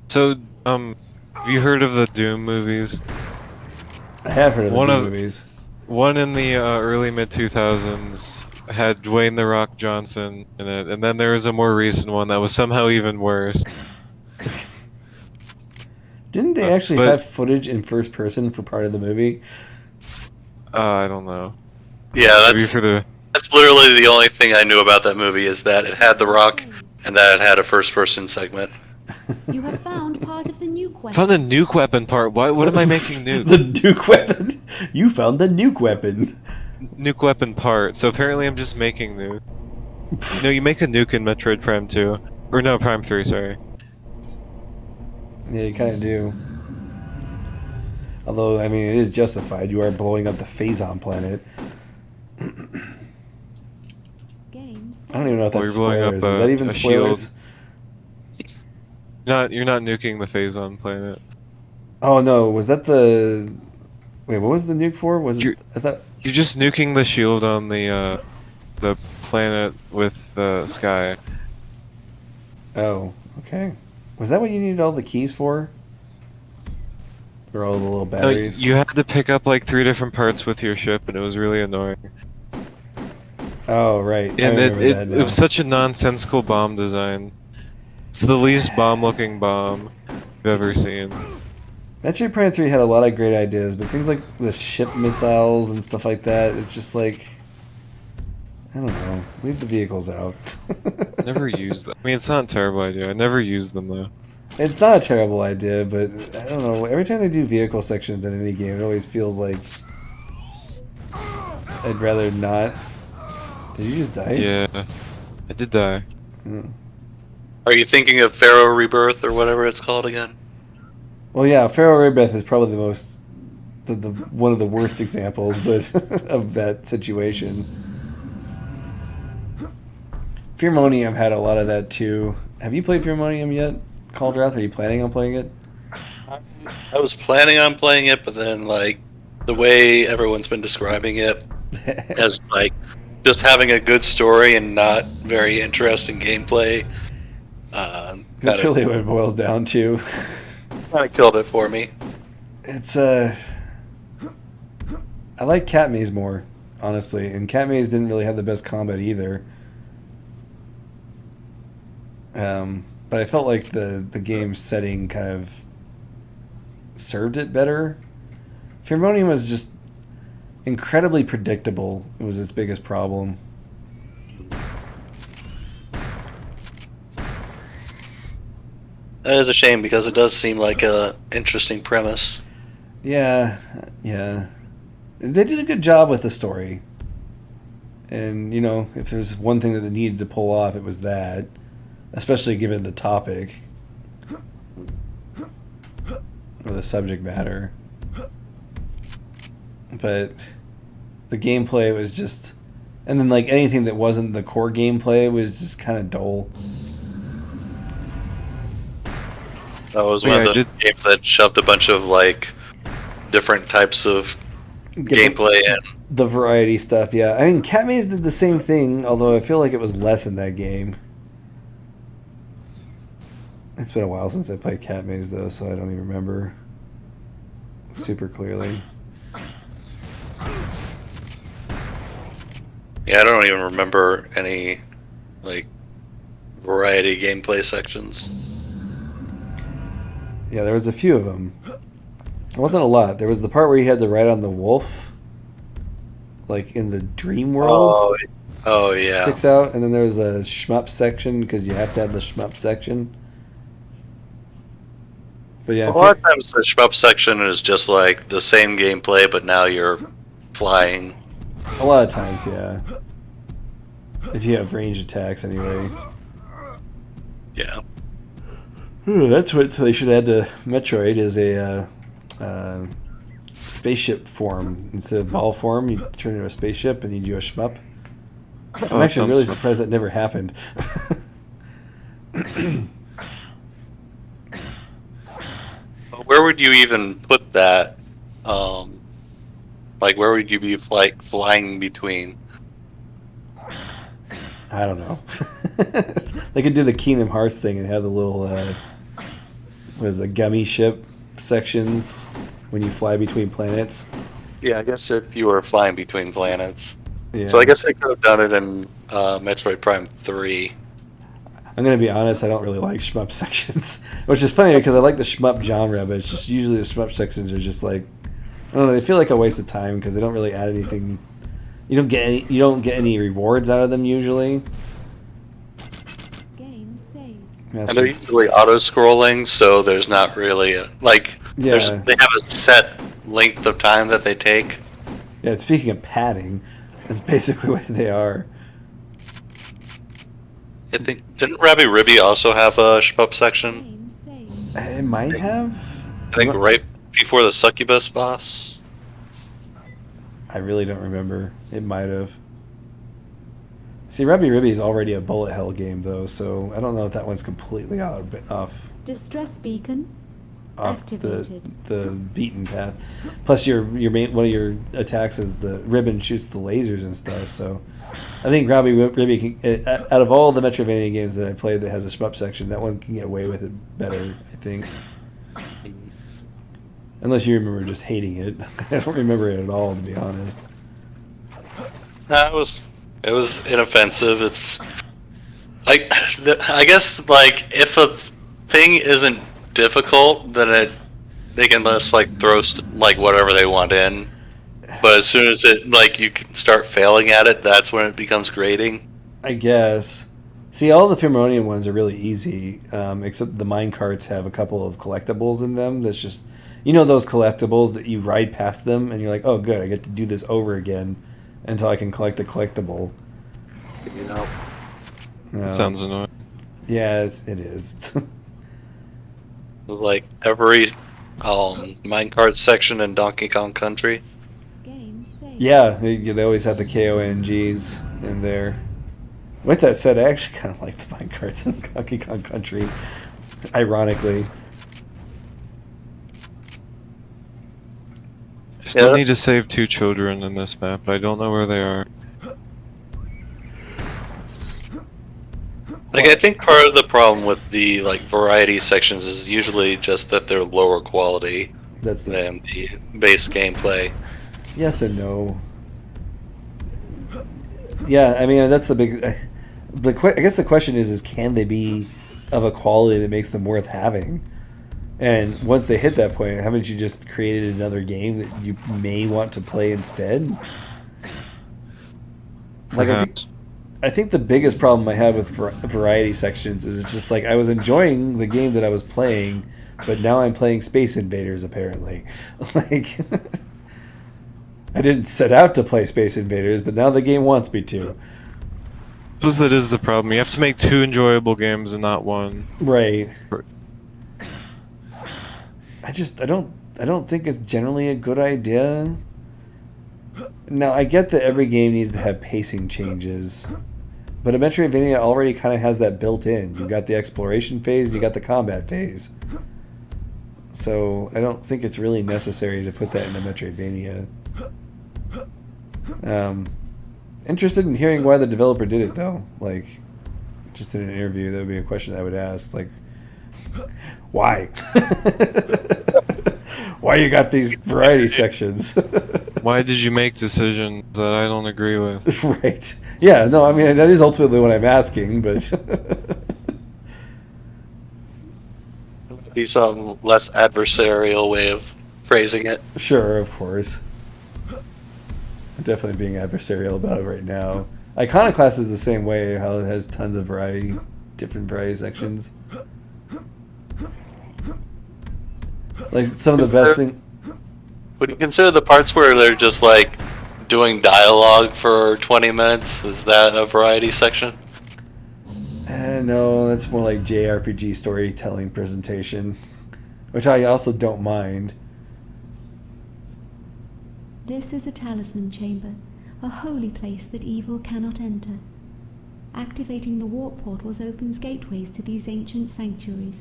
So, have you heard of the Doom movies? I have heard of the One Doom of- movies. One in the early mid 2000s had Dwayne the Rock Johnson in it, and then there was a more recent one that was somehow even worse. Didn't they actually but- have footage in first person for part of the movie? I don't know. Yeah, Maybe for the that's literally the only thing I knew about that movie is that it had The Rock and that it had a first-person segment. You have found part of the nuke weapon. found the nuke weapon part. What am I making nuke? The nuke weapon. You found the nuke weapon. Nuke weapon part. So apparently I'm just making nuke. No, you make a nuke in Metroid Prime 2. Or no, Prime 3, sorry. Yeah, you kind of do. Although, I mean, it is justified. You are blowing up the Phazon planet. Game. I don't even know if Well, that's you're blowing up spoilers. Is that even a spoilers? You're not nuking the Phazon planet. Oh no, was that the? Wait, what was the nuke for? Was You're- it? I thought. You're just nuking the shield on the planet with the sky. Oh, okay. Was that what you needed all the keys for? Or all the little No, batteries? you had to pick up like 3 different parts with your ship, and it was really annoying. Oh right, I And remember that it now. was such a nonsensical bomb design. It's the least bomb-looking bomb I've ever seen. Metroid Prime 3 had a lot of great ideas, but things like the ship missiles and stuff like that, it's just like, I don't know, leave the vehicles out. Never used them. I mean, it's not a terrible idea. I never used them though. It's not a terrible idea, but I don't know, every time they do vehicle sections in any game, it always feels like I'd rather not. Did you just die? Yeah, I did die. Mm. Are you thinking of Pharaoh Rebirth or whatever it's called again? Well, yeah, Pharaoh Rebirth is probably the most, the one of the worst examples, but of that situation. Fearmonium had a lot of that too. Have you played Fearmonium yet, Caldrath? Are you planning on playing it? I was planning on playing it, but then like the way everyone's been describing it as like just having a good story and not very interesting gameplay, That's really what it boils down to. kind of killed it for me. It's I like Cat Maze more, honestly, and Cat Maze didn't really have the best combat either. But I felt like the game setting kind of served it better. Fearmonium was just incredibly predictable. It was its biggest problem. That is a shame because it does seem like a interesting premise. Yeah, yeah. They did a good job with the story. And, you know, if there's one thing that they needed to pull off, it was that. Especially given the topic. Or the subject matter. But the gameplay was just... And then, like, anything that wasn't the core gameplay was just kind of dull. That was Yeah, one I of the did- games that shoved a bunch of like different types of gameplay in. The variety stuff, yeah. I mean, Cat Maze did the same thing, although I feel like it was less in that game. It's been a while since I played Cat Maze, though, so I don't even remember super clearly. Yeah, I don't even remember any like variety gameplay sections. Yeah, there was a few of them. It wasn't a lot. There was the part where you had to ride on the wolf, like in the dream world. Oh yeah. Sticks out, and then there was a shmup section because you have to have the shmup section. But yeah, A lot of times the shmup section is just like the same gameplay, but now you're flying. a lot of times, yeah. If you have range attacks, anyway. Yeah. Ooh, that's what they should add to Metroid is a spaceship form instead of ball form. You turn into a spaceship and you do a shmup. I'm that actually sounds really fun. surprised that never happened. Where would you even put that? Like, where would you be flying between? I don't know. They could do the Kingdom Hearts thing and have the little, what is the gummy ship sections when you fly between planets. Yeah, I guess if you were flying between planets. Yeah. So I guess they could have done it in Metroid Prime 3. I'm gonna be honest. I don't really like shmup sections, which is funny because I like the shmup genre, but it's just usually the shmup sections are just like, I don't know. They feel like a waste of time because they don't really add anything. You don't get any rewards out of them usually. Game saved. And they're usually auto-scrolling, so there's not really Yeah. they have a set length of time that they take. Yeah. Speaking of padding, that's basically what they are. I think didn't Rabby Ribby also have a shmup section? Game saved. It might have. I think right before the succubus boss. I really don't remember. It might have. See, Rubby Ribby is already a bullet hell game, though, so I don't know if that one's completely off Distress beacon the activated. the beaten path. Plus, your main one of your attacks is the ribbon shoots the lasers and stuff. So, I think Rubby Ribby can, out of all the Metroidvania games that I played that has a shmup section, that one can get away with it better. I think. Unless you remember just hating it. I don't remember it at all, to be honest. Nah, it was inoffensive. It's like I guess like if a thing isn't difficult, then they can just like throw like whatever they want in. But as soon as you can start failing at it, that's when it becomes grating. I guess. See, all the Firmonian ones are really easy, except the mine carts have a couple of collectibles in them. That's just, you know, those collectibles that you ride past them and you're like, oh, good, I get to do this over again until I can collect the collectible. You know. That sounds annoying. Yeah, it is. Like every minecart section in Donkey Kong Country. Game saved. Yeah, they always have the KONGs in there. With that said, I actually kind of like the mine carts in Donkey Kong Country, ironically. I still Yeah. need to save 2 children in this map, but I don't know where they are. Like I think part of the problem with the like variety sections is usually just that they're lower quality That's the than the base gameplay. yes and no. Yeah, I mean that's the big. I guess the question is can they be of a quality that makes them worth having? And once they hit that point, haven't you just created another game that you may want to play instead? Like Perhaps. I think the biggest problem I have with variety sections is it's just like I was enjoying the game that I was playing, but now I'm playing Space Invaders apparently. Like, I didn't set out to play Space Invaders, but now the game wants me to. I suppose that is the problem. You have to make 2 enjoyable games and not 1. Right. I don't think it's generally a good idea. Now, I get that every game needs to have pacing changes, but a Metroidvania already kind of has that built in. You've got the exploration phase, you got the combat phase. So I don't think it's really necessary to put that in a Metroidvania. Interested in hearing why the developer did it, though. Like, just in an interview, that would be a question I would ask. Like, why? Why you got these variety sections? Why did you make decisions that I don't agree with? Right. Yeah, no, I mean, that is ultimately what I'm asking, but... Be some less adversarial way of phrasing it. Sure, of course. I'm definitely being adversarial about it right now. Iconoclast is the same way, how it has tons of different variety sections. Like, some of the best thing... Would you consider the parts where they're just like doing dialogue for 20 minutes? Is that a variety section? No, that's more like JRPG storytelling presentation, which I also don't mind. This is a talisman chamber, a holy place that evil cannot enter. Activating the warp portals opens gateways to these ancient sanctuaries.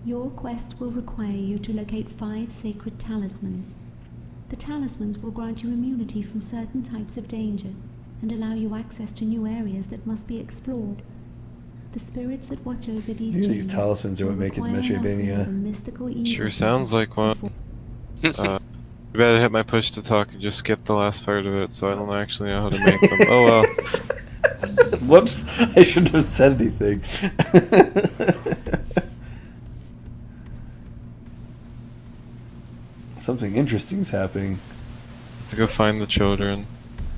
Your quest will require you to locate 5 sacred talismans. The talismans will grant you immunity from certain types of danger and allow you access to new areas that must be explored. The spirits that watch over these Maybe these chambers talismans are what will make it require an Metroidvania. offering of a mystical evil Sure sounds like one. You better hit my push to talk and just skip the last part of it so I don't actually know how to make them. Oh well. Whoops, I shouldn't have said anything. Something interesting is happening. To go find the children,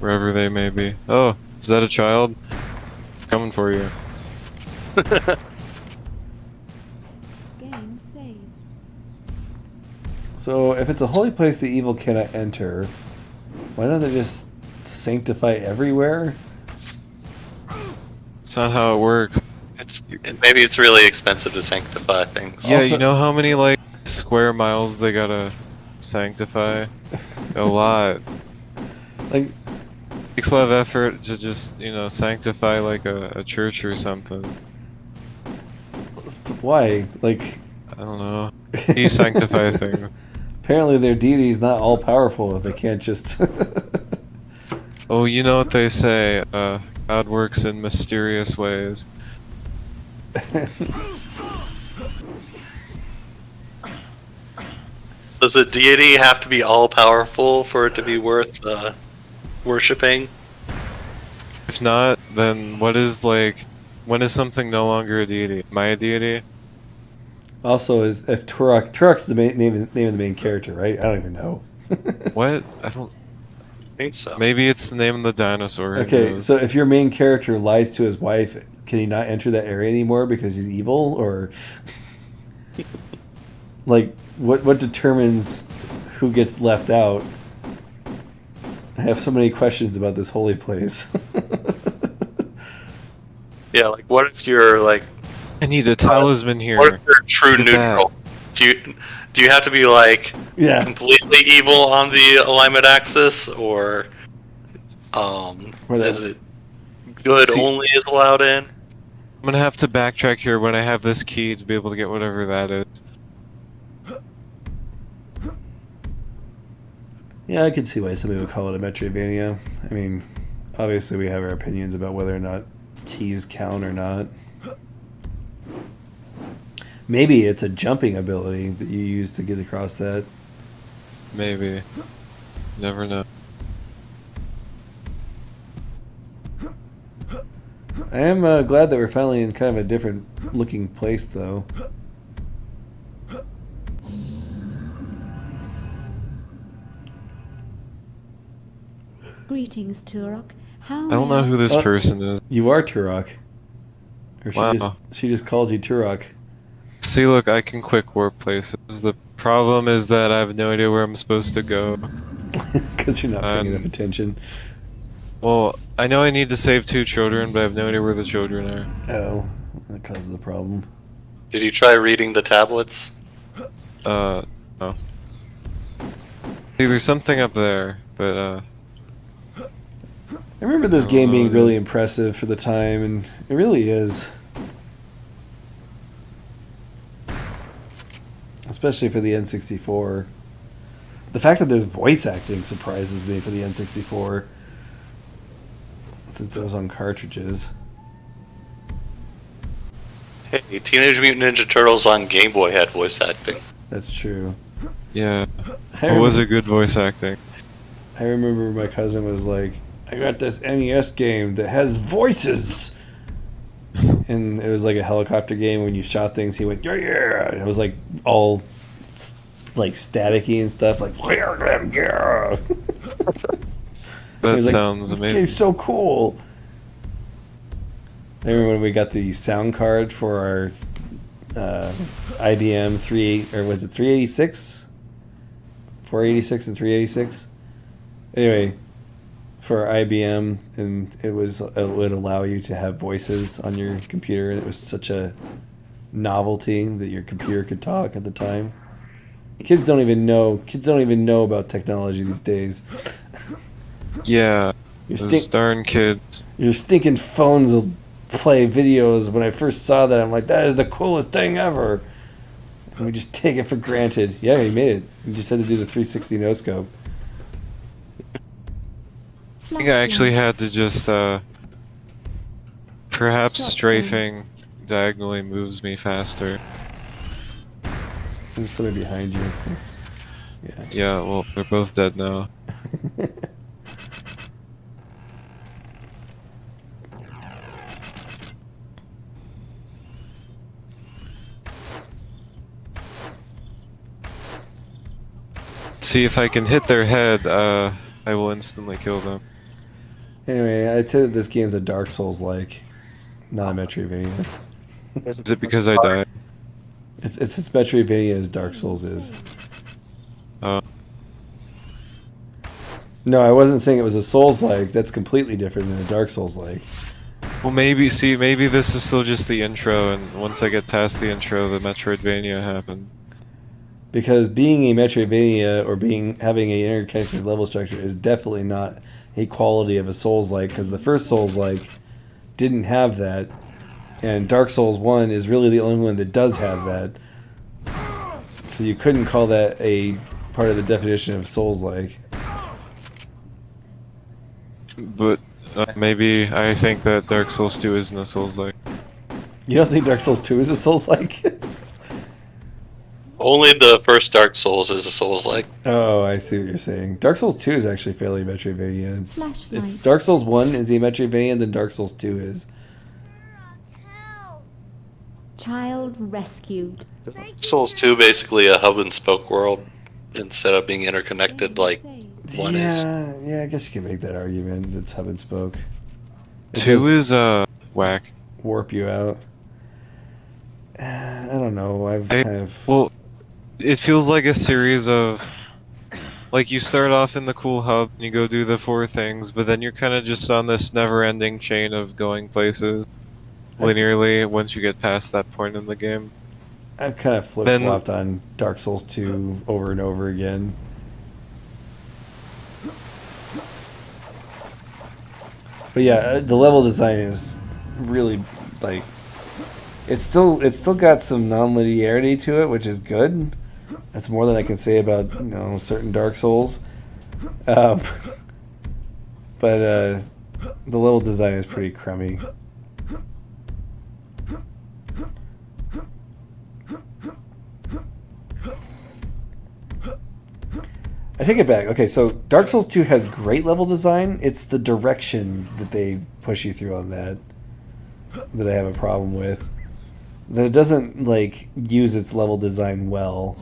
wherever they may be. Oh, is that a child? Coming for you. Game saved. So, if it's a holy place the evil cannot enter, why don't they just sanctify everywhere? It's not how it works. Maybe it's really expensive to sanctify things. Yeah, Also- you know how many like square miles they gotta sanctify? A lot. Like, Takes a lot of effort to just, sanctify like a church or something. why? Like, I don't know. You sanctify things. apparently their deity's not all powerful if they can't just. Oh, you know what they say, God works in mysterious ways. Does a deity have to be all powerful for it to be worth worshipping? If not, then when is something no longer a deity? Am I a deity? Also, is if Turok's the name of the main character, right? I don't even know. What? I don't. I think so. Maybe it's the name of the dinosaur. who Okay, knows? so if your main character lies to his wife, can he not enter that area anymore because he's evil, or like what determines who gets left out? I have so many questions about this holy place. Yeah, like what if you're like, I need a talisman what here. if you're true Look at that. neutral? Do you have to be like Yeah, completely evil on the alignment axis, or Or is it good See- only is allowed in? I'm gonna have to backtrack here when I have this key to be able to get whatever that is. yeah, I could see why somebody would call it a Metroidvania. I mean, obviously we have our opinions about whether or not keys count or not. Maybe it's a jumping ability that you use to get across that. Maybe. Never know. I am glad that we're finally in kind of a different looking place, though. Greetings, Turok. How I don't know who this Oh. person is. You are Turok. Or Wow. she just called you Turok. See, look, I can quick warp places. The problem is that I have no idea where I'm supposed to go. Because you're not paying enough attention. Well, I know I need to save 2 children, but I have no idea where the children are. Oh, that causes the problem. Did you try reading the tablets? No. See, there's something up there, but, I remember this game being really impressive for the time, and it really is. Especially for the N64. The fact that there's voice acting surprises me for the N64. Since it was on cartridges. Hey, Teenage Mutant Ninja Turtles on Game Boy had voice acting. That's true. yeah. I It was remember- a good voice acting. I remember my cousin was like, I got this NES game that has voices. And it was like a helicopter game. When you shot things, he went, yeah, yeah. And it was like all like staticky and stuff. Like, yeah. That was like, sounds this amazing. game's so cool. I remember when we got the sound card for our IBM 386? 486 and 386? Anyway, for our IBM, and it would allow you to have voices on your computer, and it was such a novelty that your computer could talk at the time. Kids don't even know about technology these days. Yeah. Your Those darn kids. Your stinking phones will play videos. When I first saw that, I'm like, that is the coolest thing ever. And we just take it for granted. Yeah, he made it. You just had to do the 360 no scope. I think I actually had to just, perhaps Shotgun. strafing diagonally moves me faster. There's somebody behind you. Yeah. Yeah, well, they're both dead now. See, if I can hit their head, I will instantly kill them. Anyway, I'd say that this game's a Dark Souls-like, not a Metroidvania. Is it because I died? It's as Metroidvania as Dark Souls is. Oh. No, I wasn't saying it was a Souls-like. That's completely different than a Dark Souls-like. Well, maybe this is still just the intro, and once I get past the intro, the Metroidvania happened. Because being a Metroidvania or having an interconnected level structure is definitely not a quality of a Souls-like, because the first Souls-like didn't have that, and Dark Souls 1 is really the only one that does have that. So you couldn't call that a part of the definition of Souls-like. But maybe I think that Dark Souls 2 isn't a Souls-like. You don't think Dark Souls 2 is a Souls-like? Only the first Dark Souls is a Souls-like. Oh, I see what you're saying. Dark Souls 2 is actually fairly Metroidvania. If Flashlight. Dark Souls 1 is a Metroidvania, then Dark Souls 2 is. Child rescued. Souls 2 basically a hub and spoke world instead of being interconnected like one is. Yeah, I guess you can make that argument. It's hub and spoke. It 2 does is, whack. warp you out. I don't know. Well, it feels like a series of... Like, you start off in the cool hub, and you go do the 4 things, but then you're kind of just on this never-ending chain of going places linearly once you get past that point in the game. I've kind of flip-flopped on Dark Souls 2 over and over again. But yeah, the level design is really, like... It's still got some non-linearity to it, which is good. That's more than I can say about, certain Dark Souls. But the level design is pretty crummy. I take it back. Okay, so Dark Souls 2 has great level design. It's the direction that they push you through on that I have a problem with. That it doesn't, use its level design well.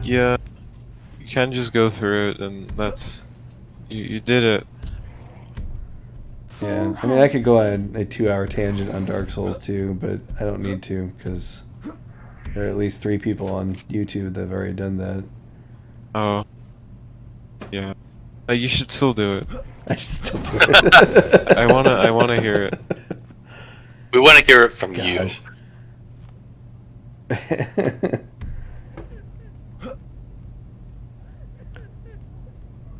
Yeah, you can just go through it, and that's... You did it. Yeah, I mean, I could go on a 2-hour tangent on Dark Souls 2, but I don't need to because there are at least 3 people on YouTube that have already done that. Oh. Yeah. You should still do it. I should still do it. I wanna hear it. We want to hear it from you. Gosh.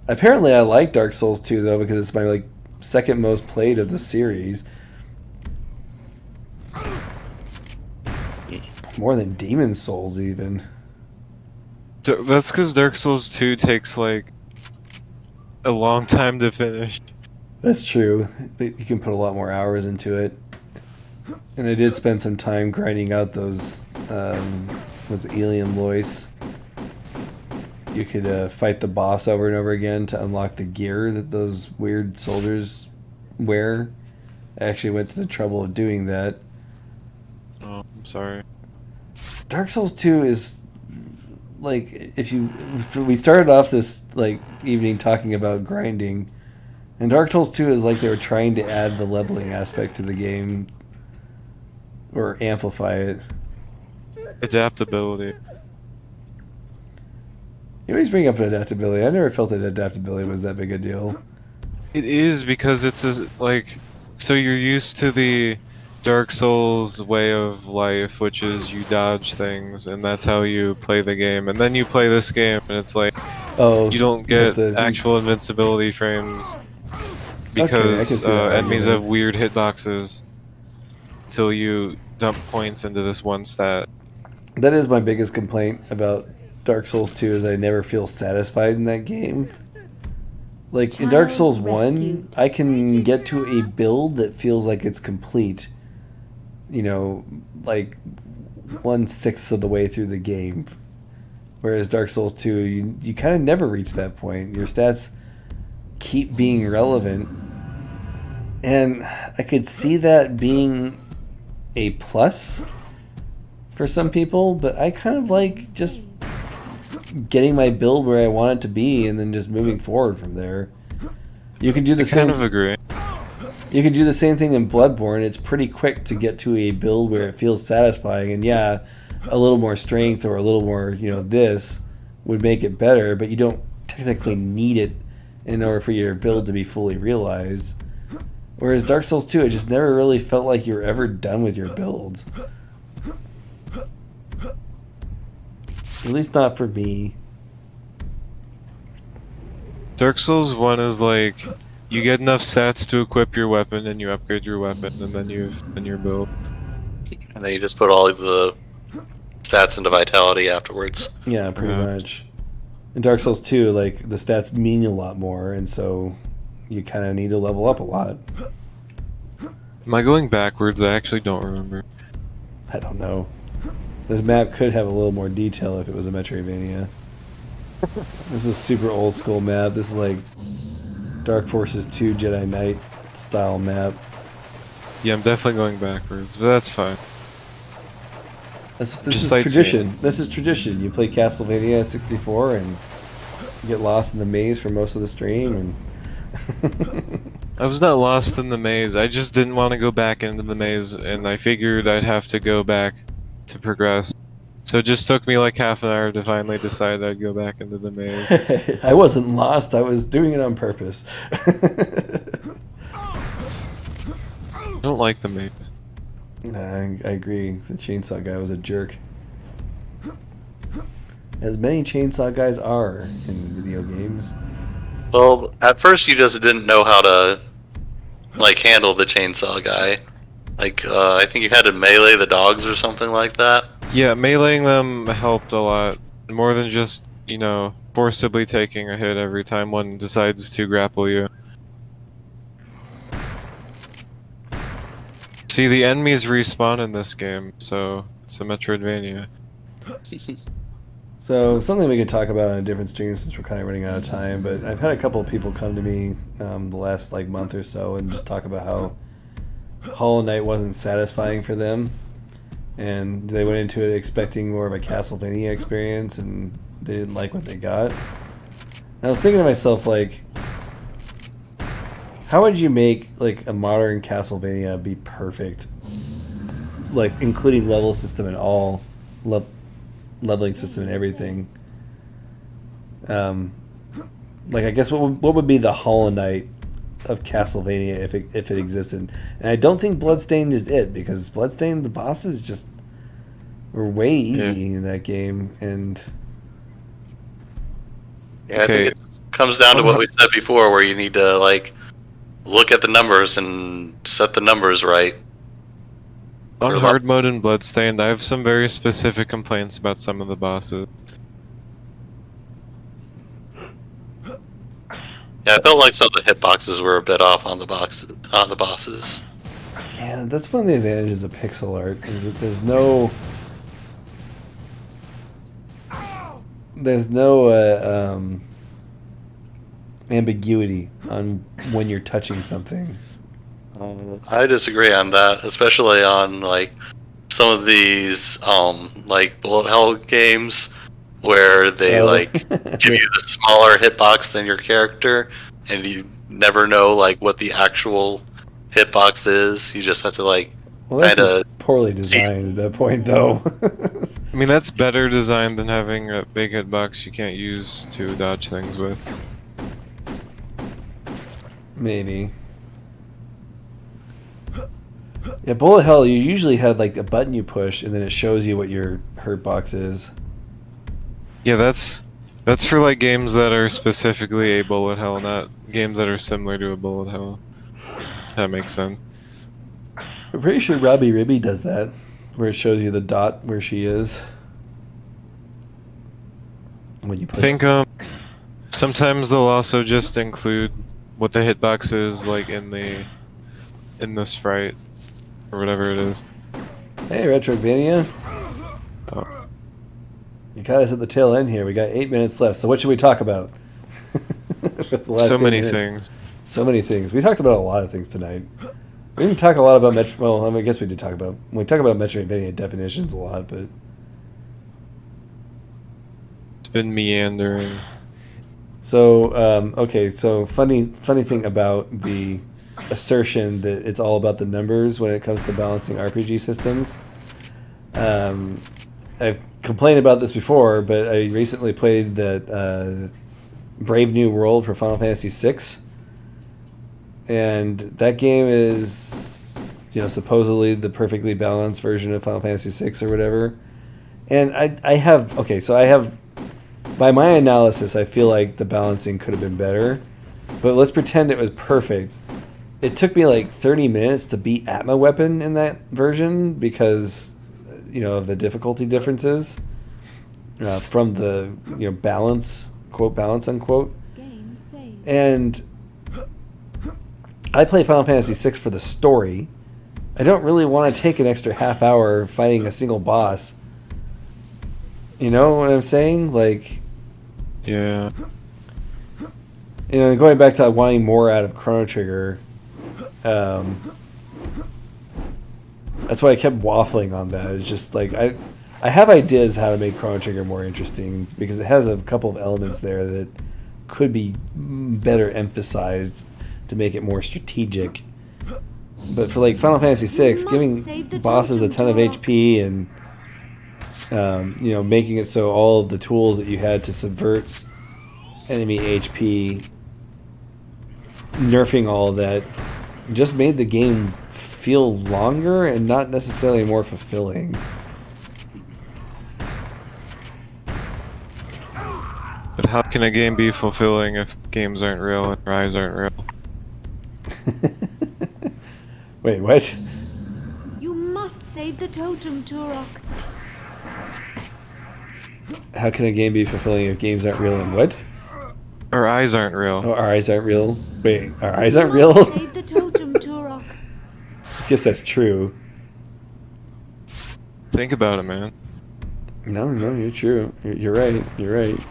Apparently, I like Dark Souls 2 though because it's my like second most played of the series. More than Demon Souls, even. That's because Dark Souls 2 takes like a long time to finish. That's true. You can put a lot more hours into it. And I did spend some time grinding out those, was it Elium Lois? You could fight the boss over and over again to unlock the gear that those weird soldiers wear. I actually went to the trouble of doing that. Oh, I'm sorry. Dark Souls 2 is like we started off this like evening talking about grinding, and Dark Souls 2 is like they were trying to add the leveling aspect to the game or amplify it. Adaptability. You always bring up adaptability. I never felt that adaptability was that big a deal. It is because it's like, so you're used to the Dark Souls way of life, which is you dodge things, and that's how you play the game. And then you play this game, and it's like Oh, you don't get actual invincibility frames because enemies have weird hitboxes until you dump points into this one stat. That is my biggest complaint about Dark Souls 2 is I never feel satisfied in that game. Like in Dark Souls 1, I can get to a build that feels like it's complete. You know, like 1/6 of the way through the game. Whereas Dark Souls 2, you kind of never reach that point. Your stats keep being relevant. And I could see that being a plus for some people, but I kind of like just getting my build where I want it to be and then just moving forward from there. You can do the same. Kind of agree. You can do the same thing in Bloodborne. It's pretty quick to get to a build where it feels satisfying, and yeah, a little more strength or a little more, this would make it better, but you don't technically need it in order for your build to be fully realized. Whereas Dark Souls 2, it just never really felt like you were ever done with your builds. At least not for me. Dark Souls 1 is like, you get enough stats to equip your weapon, and you upgrade your weapon, and then you've done your build. And then you just put all of the stats into Vitality afterwards. Yeah, pretty much. In Dark Souls 2, like, the stats mean a lot more, and so you kind of need to level up a lot. Am I going backwards? I actually don't remember. I don't know. This map could have a little more detail if it was a Metroidvania. This is a super old school map. This is like Dark Forces 2 Jedi Knight style map. Yeah, I'm definitely going backwards, but that's fine. This Just is sightseeing. tradition. This is tradition. You play Castlevania 64 and get lost in the maze for most of the stream. And I was not lost in the maze. I just didn't want to go back into the maze, and I figured I'd have to go back to progress. So it just took me like half an hour to finally decide I'd go back into the maze. I wasn't lost. I was doing it on purpose. I don't like the maze. I agree. The chainsaw guy was a jerk. As many chainsaw guys are in video games. Well, at first you just didn't know how to handle the chainsaw guy. I think you had to melee the dogs or something like that. Yeah, meleeing them helped a lot. More than just, forcibly taking a hit every time one decides to grapple you. See, the enemies respawn in this game, so it's a Metroidvania. So something we could talk about on a different stream since we're kind of running out of time, but I've had a couple of people come to me the last month or so and just talk about how Hollow Knight wasn't satisfying for them, and they went into it expecting more of a Castlevania experience, and they didn't like what they got. And I was thinking to myself, How would you make like a modern Castlevania be perfect? Like including level system and all leveling system and everything. Like I guess what would be the Hollow Knight of Castlevania if it existed? And I don't think Bloodstained is it, because Bloodstained, the bosses just were way easy in that game, and Yeah, I think it comes down to what we said before, where you need to like look at the numbers and set the numbers right. On For hard mode and Bloodstained, I have some very specific complaints about some of the bosses. Yeah, I felt like some of the hitboxes were a bit off on the bosses. yeah, that's one of the advantages of pixel art, is that there's no ambiguity on when you're touching something. I disagree on that, especially on like some of these like bullet hell games where they like give you the smaller hitbox than your character, and you never know like what the actual hitbox is. You just have to like Well, that's kinda just poorly designed at that point, though. I mean, that's better designed than having a big hitbox you can't use to dodge things with. Maybe. Yeah, bullet hell, you usually have like a button you push, and then it shows you what your hurt box is. Yeah, that's for like games that are specifically a bullet hell, not games that are similar to a bullet hell. That makes sense. I'm pretty sure Robbie Ribby does that, where it shows you the dot where she is when you push. I think sometimes they'll also just include what the hitbox is like in the sprite or whatever it is. Hey, Retrovania. Oh. You caught us at the tail end here. We got 8 minutes left. So what should we talk about? For the last So 8 many minutes. things. So many things. We talked about a lot of things tonight. We didn't talk a lot about Metro. Well, I guess we did talk about. We talk about Metroidvania definitions a lot, but It's been meandering. so okay. So funny thing about the assertion that it's all about the numbers when it comes to balancing RPG systems. I've complained about this before, but I recently played that Brave New World for Final Fantasy VI. And that game is, supposedly the perfectly balanced version of Final Fantasy VI or whatever. And I have, by my analysis, I feel like the balancing could have been better. But let's pretend it was perfect. It took me like 30 minutes to beat Atma Weapon in that version because, of the difficulty differences from the, balance, quote, balance, unquote. Game saved. And I play Final Fantasy VI for the story. I don't really want to take an extra half hour fighting a single boss. You know what I'm saying? Like, Yeah. going back to wanting more out of Chrono Trigger. That's why I kept waffling on that. It's just like I have ideas how to make Chrono Trigger more interesting because it has a couple of elements there that could be better emphasized to make it more strategic. But for like Final Fantasy VI, giving bosses a ton of HP and making it so all of the tools that you had to subvert enemy HP, nerfing all of that, just made the game feel longer and not necessarily more fulfilling. But how can a game be fulfilling if games aren't real and Rise aren't real? Wait, what? You must save the totem, Turok. How can a game be fulfilling if games aren't real and what? Our eyes aren't real. Oh, our eyes aren't real? Wait, our eyes aren't You real? must save the totem, Turok. I guess that's true. Think about it, man. No, you're true. You're right. You're right.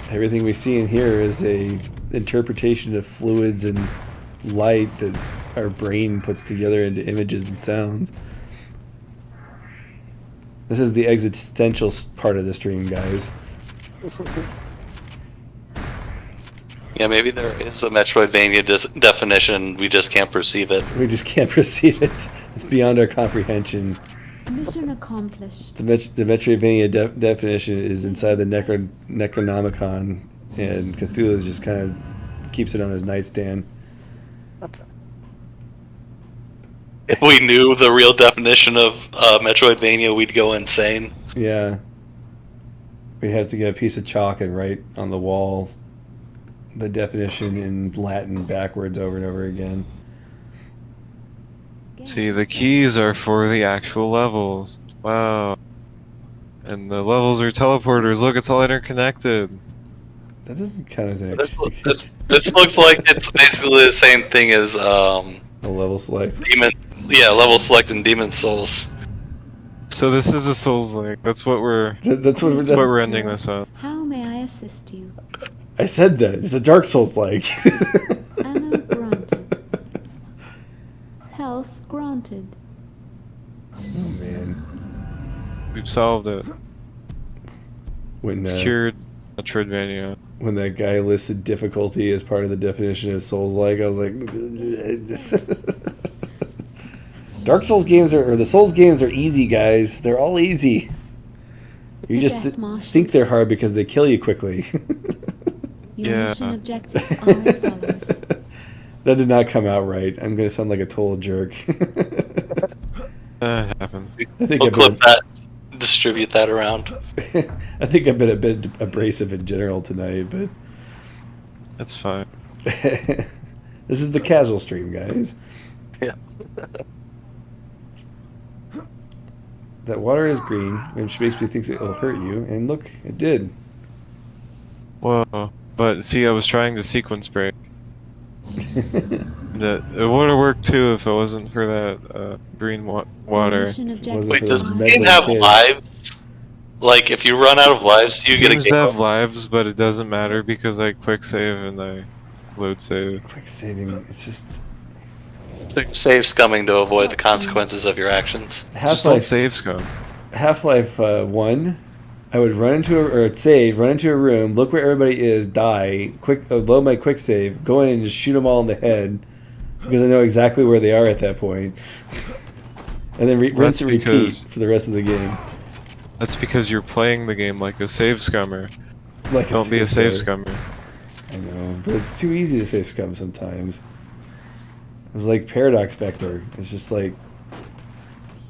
Everything we see and hear is a interpretation of fluids and light that our brain puts together into images and sounds. This is the existential part of the stream, guys. Yeah, maybe there is a Metroidvania definition. We just can't perceive it. We just can't perceive it. It's beyond our comprehension. Mission accomplished. The Metroidvania definition is inside the Necronomicon, and Cthulhu just kind of keeps it on his nightstand. If we knew the real definition of Metroidvania, we'd go insane. Yeah. We'd have to get a piece of chalk and write on the wall the definition in Latin backwards over and over again. See, the keys are for the actual levels. Wow. And the levels are teleporters. Look, it's all interconnected. That doesn't count as an This looks like it's basically the same thing as a level select. level select in Demon Souls. So this is a Souls-like. That's what we're That's what we're ending this on. How may I assist you? I said that. It's a Dark Souls like. Ammo granted. Health granted. Oh man. We've solved it. When Cured Metroidvania. when that guy listed difficulty as part of the definition of Souls like, I was like Dark Souls games or the Souls games are easy, guys. They're all easy. You The just Death Marshal. think they're hard because they kill you quickly. Your Yeah. mission objectives are as follows. That did not come out right. I'm going to sound like a total jerk. That happens. I think We'll I've clip been, that, distribute that around. I think I've been a bit abrasive in general tonight, but That's fine. this is the casual stream, guys. Yeah. That water is green, which makes me think it'll hurt you, and look, it did. Whoa. But see, I was trying to sequence break. That it would have worked too if it wasn't for that green water. Mission objectives Wasn't Wait, for does the this meddling game have kid. lives? Like, if you run out of lives, do you get a Seems to game have over? lives, but it doesn't matter because I quick save and I load save. Quick saving, it's just Save scumming to avoid the consequences of your actions. Just don't Half-Life. save scum. Half-Life 1, I would run into run into a room, look where everybody is, die, load my quick save, go in and just shoot them all in the head because I know exactly where they are at that point, and then rinse That's and repeat because- for the rest of the game. That's because you're playing the game like a save scummer. Like Don't be a save scum. scummer. I know, but it's too easy to save scum sometimes. It was like Paradox Vector. It's just like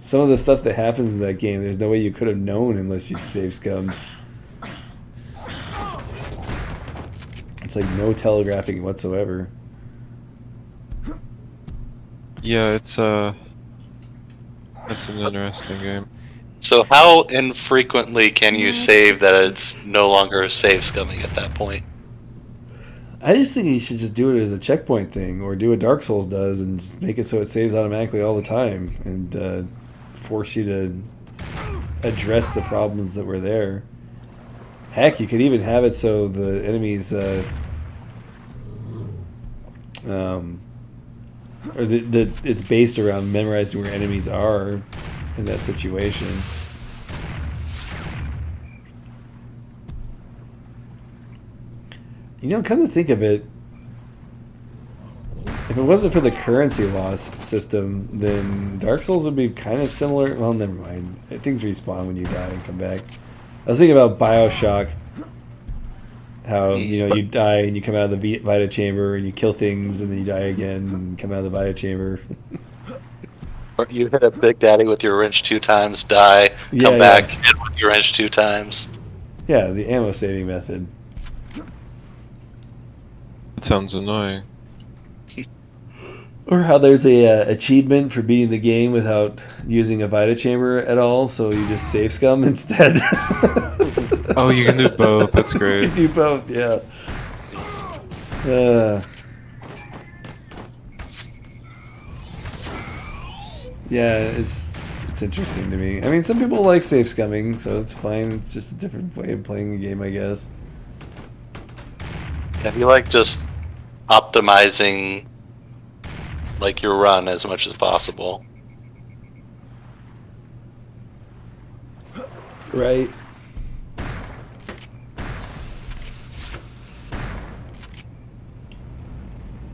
some of the stuff that happens in that game. There's no way you could have known unless you'd save scummed. It's like no telegraphing whatsoever. Yeah, it's an interesting game. So how infrequently can you save that it's no longer save scumming at that point? I just think you should just do it as a checkpoint thing, or do what Dark Souls does and just make it so it saves automatically all the time, and force you to address the problems that were there. Heck, you could even have it so the enemies, or it's based around memorizing where enemies are in that situation. You know, come to think of it, if it wasn't for the currency loss system, then Dark Souls would be kind of similar. Well, never mind. Things respawn when you die and come back. I was thinking about BioShock. How, you know, you die and you come out of the Vita Chamber and you kill things and then you die again and come out of the Vita Chamber. Or you hit a Big Daddy with your wrench 2 times, die, Yeah, come yeah. back, hit with your wrench 2 times. Yeah, the ammo saving method. That sounds annoying. Or how there's a achievement for beating the game without using a Vita Chamber at all, so you just save scum instead. Oh, you can do both. That's You great. can do both, yeah. Yeah, it's interesting to me. I mean, some people like save scumming, so it's fine. It's just a different way of playing the game, I guess. Yeah, you like just optimizing like your run as much as possible.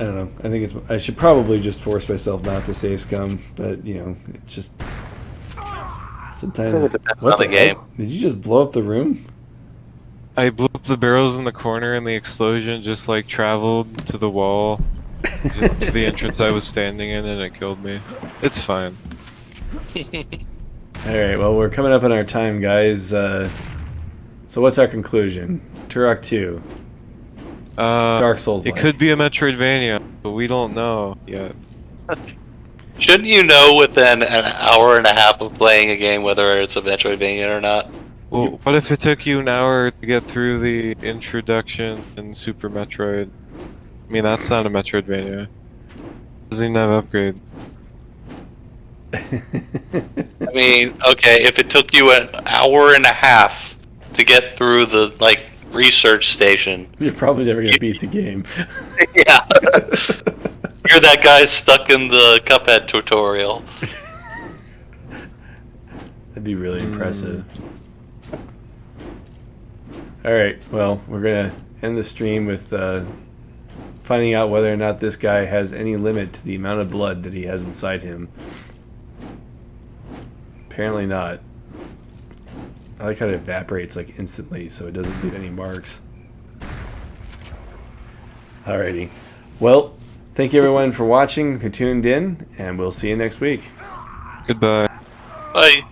I don't know. I think it's. I should probably just force myself not to save scum, but you know, it's just sometimes. It depends What on the heck? game. Did you just blow up the room? I blew up the barrels in the corner, and the explosion just like traveled to the wall, to the entrance I was standing in, and it killed me. It's fine. All right. Well, we're coming up on our time, guys. So, what's our conclusion? Turok 2, Dark Souls. It could be a Metroidvania, but we don't know yet. Shouldn't you know within an hour and a half of playing a game whether it's a Metroidvania or not? Well, what if it took you an hour to get through the introduction in Super Metroid? I mean, that's not a Metroidvania. Doesn't even have upgrade. I mean, okay, if it took you an hour and a half to get through the research station, You're probably never gonna beat the game. yeah, you're that guy stuck in the Cuphead tutorial. That'd be really impressive. All right. Well, we're gonna end the stream with finding out whether or not this guy has any limit to the amount of blood that he has inside him. Apparently not. I like how it evaporates like instantly, so it doesn't leave any marks. Alrighty. Well, thank you everyone for watching, who tuned in, and we'll see you next week. Goodbye. Bye.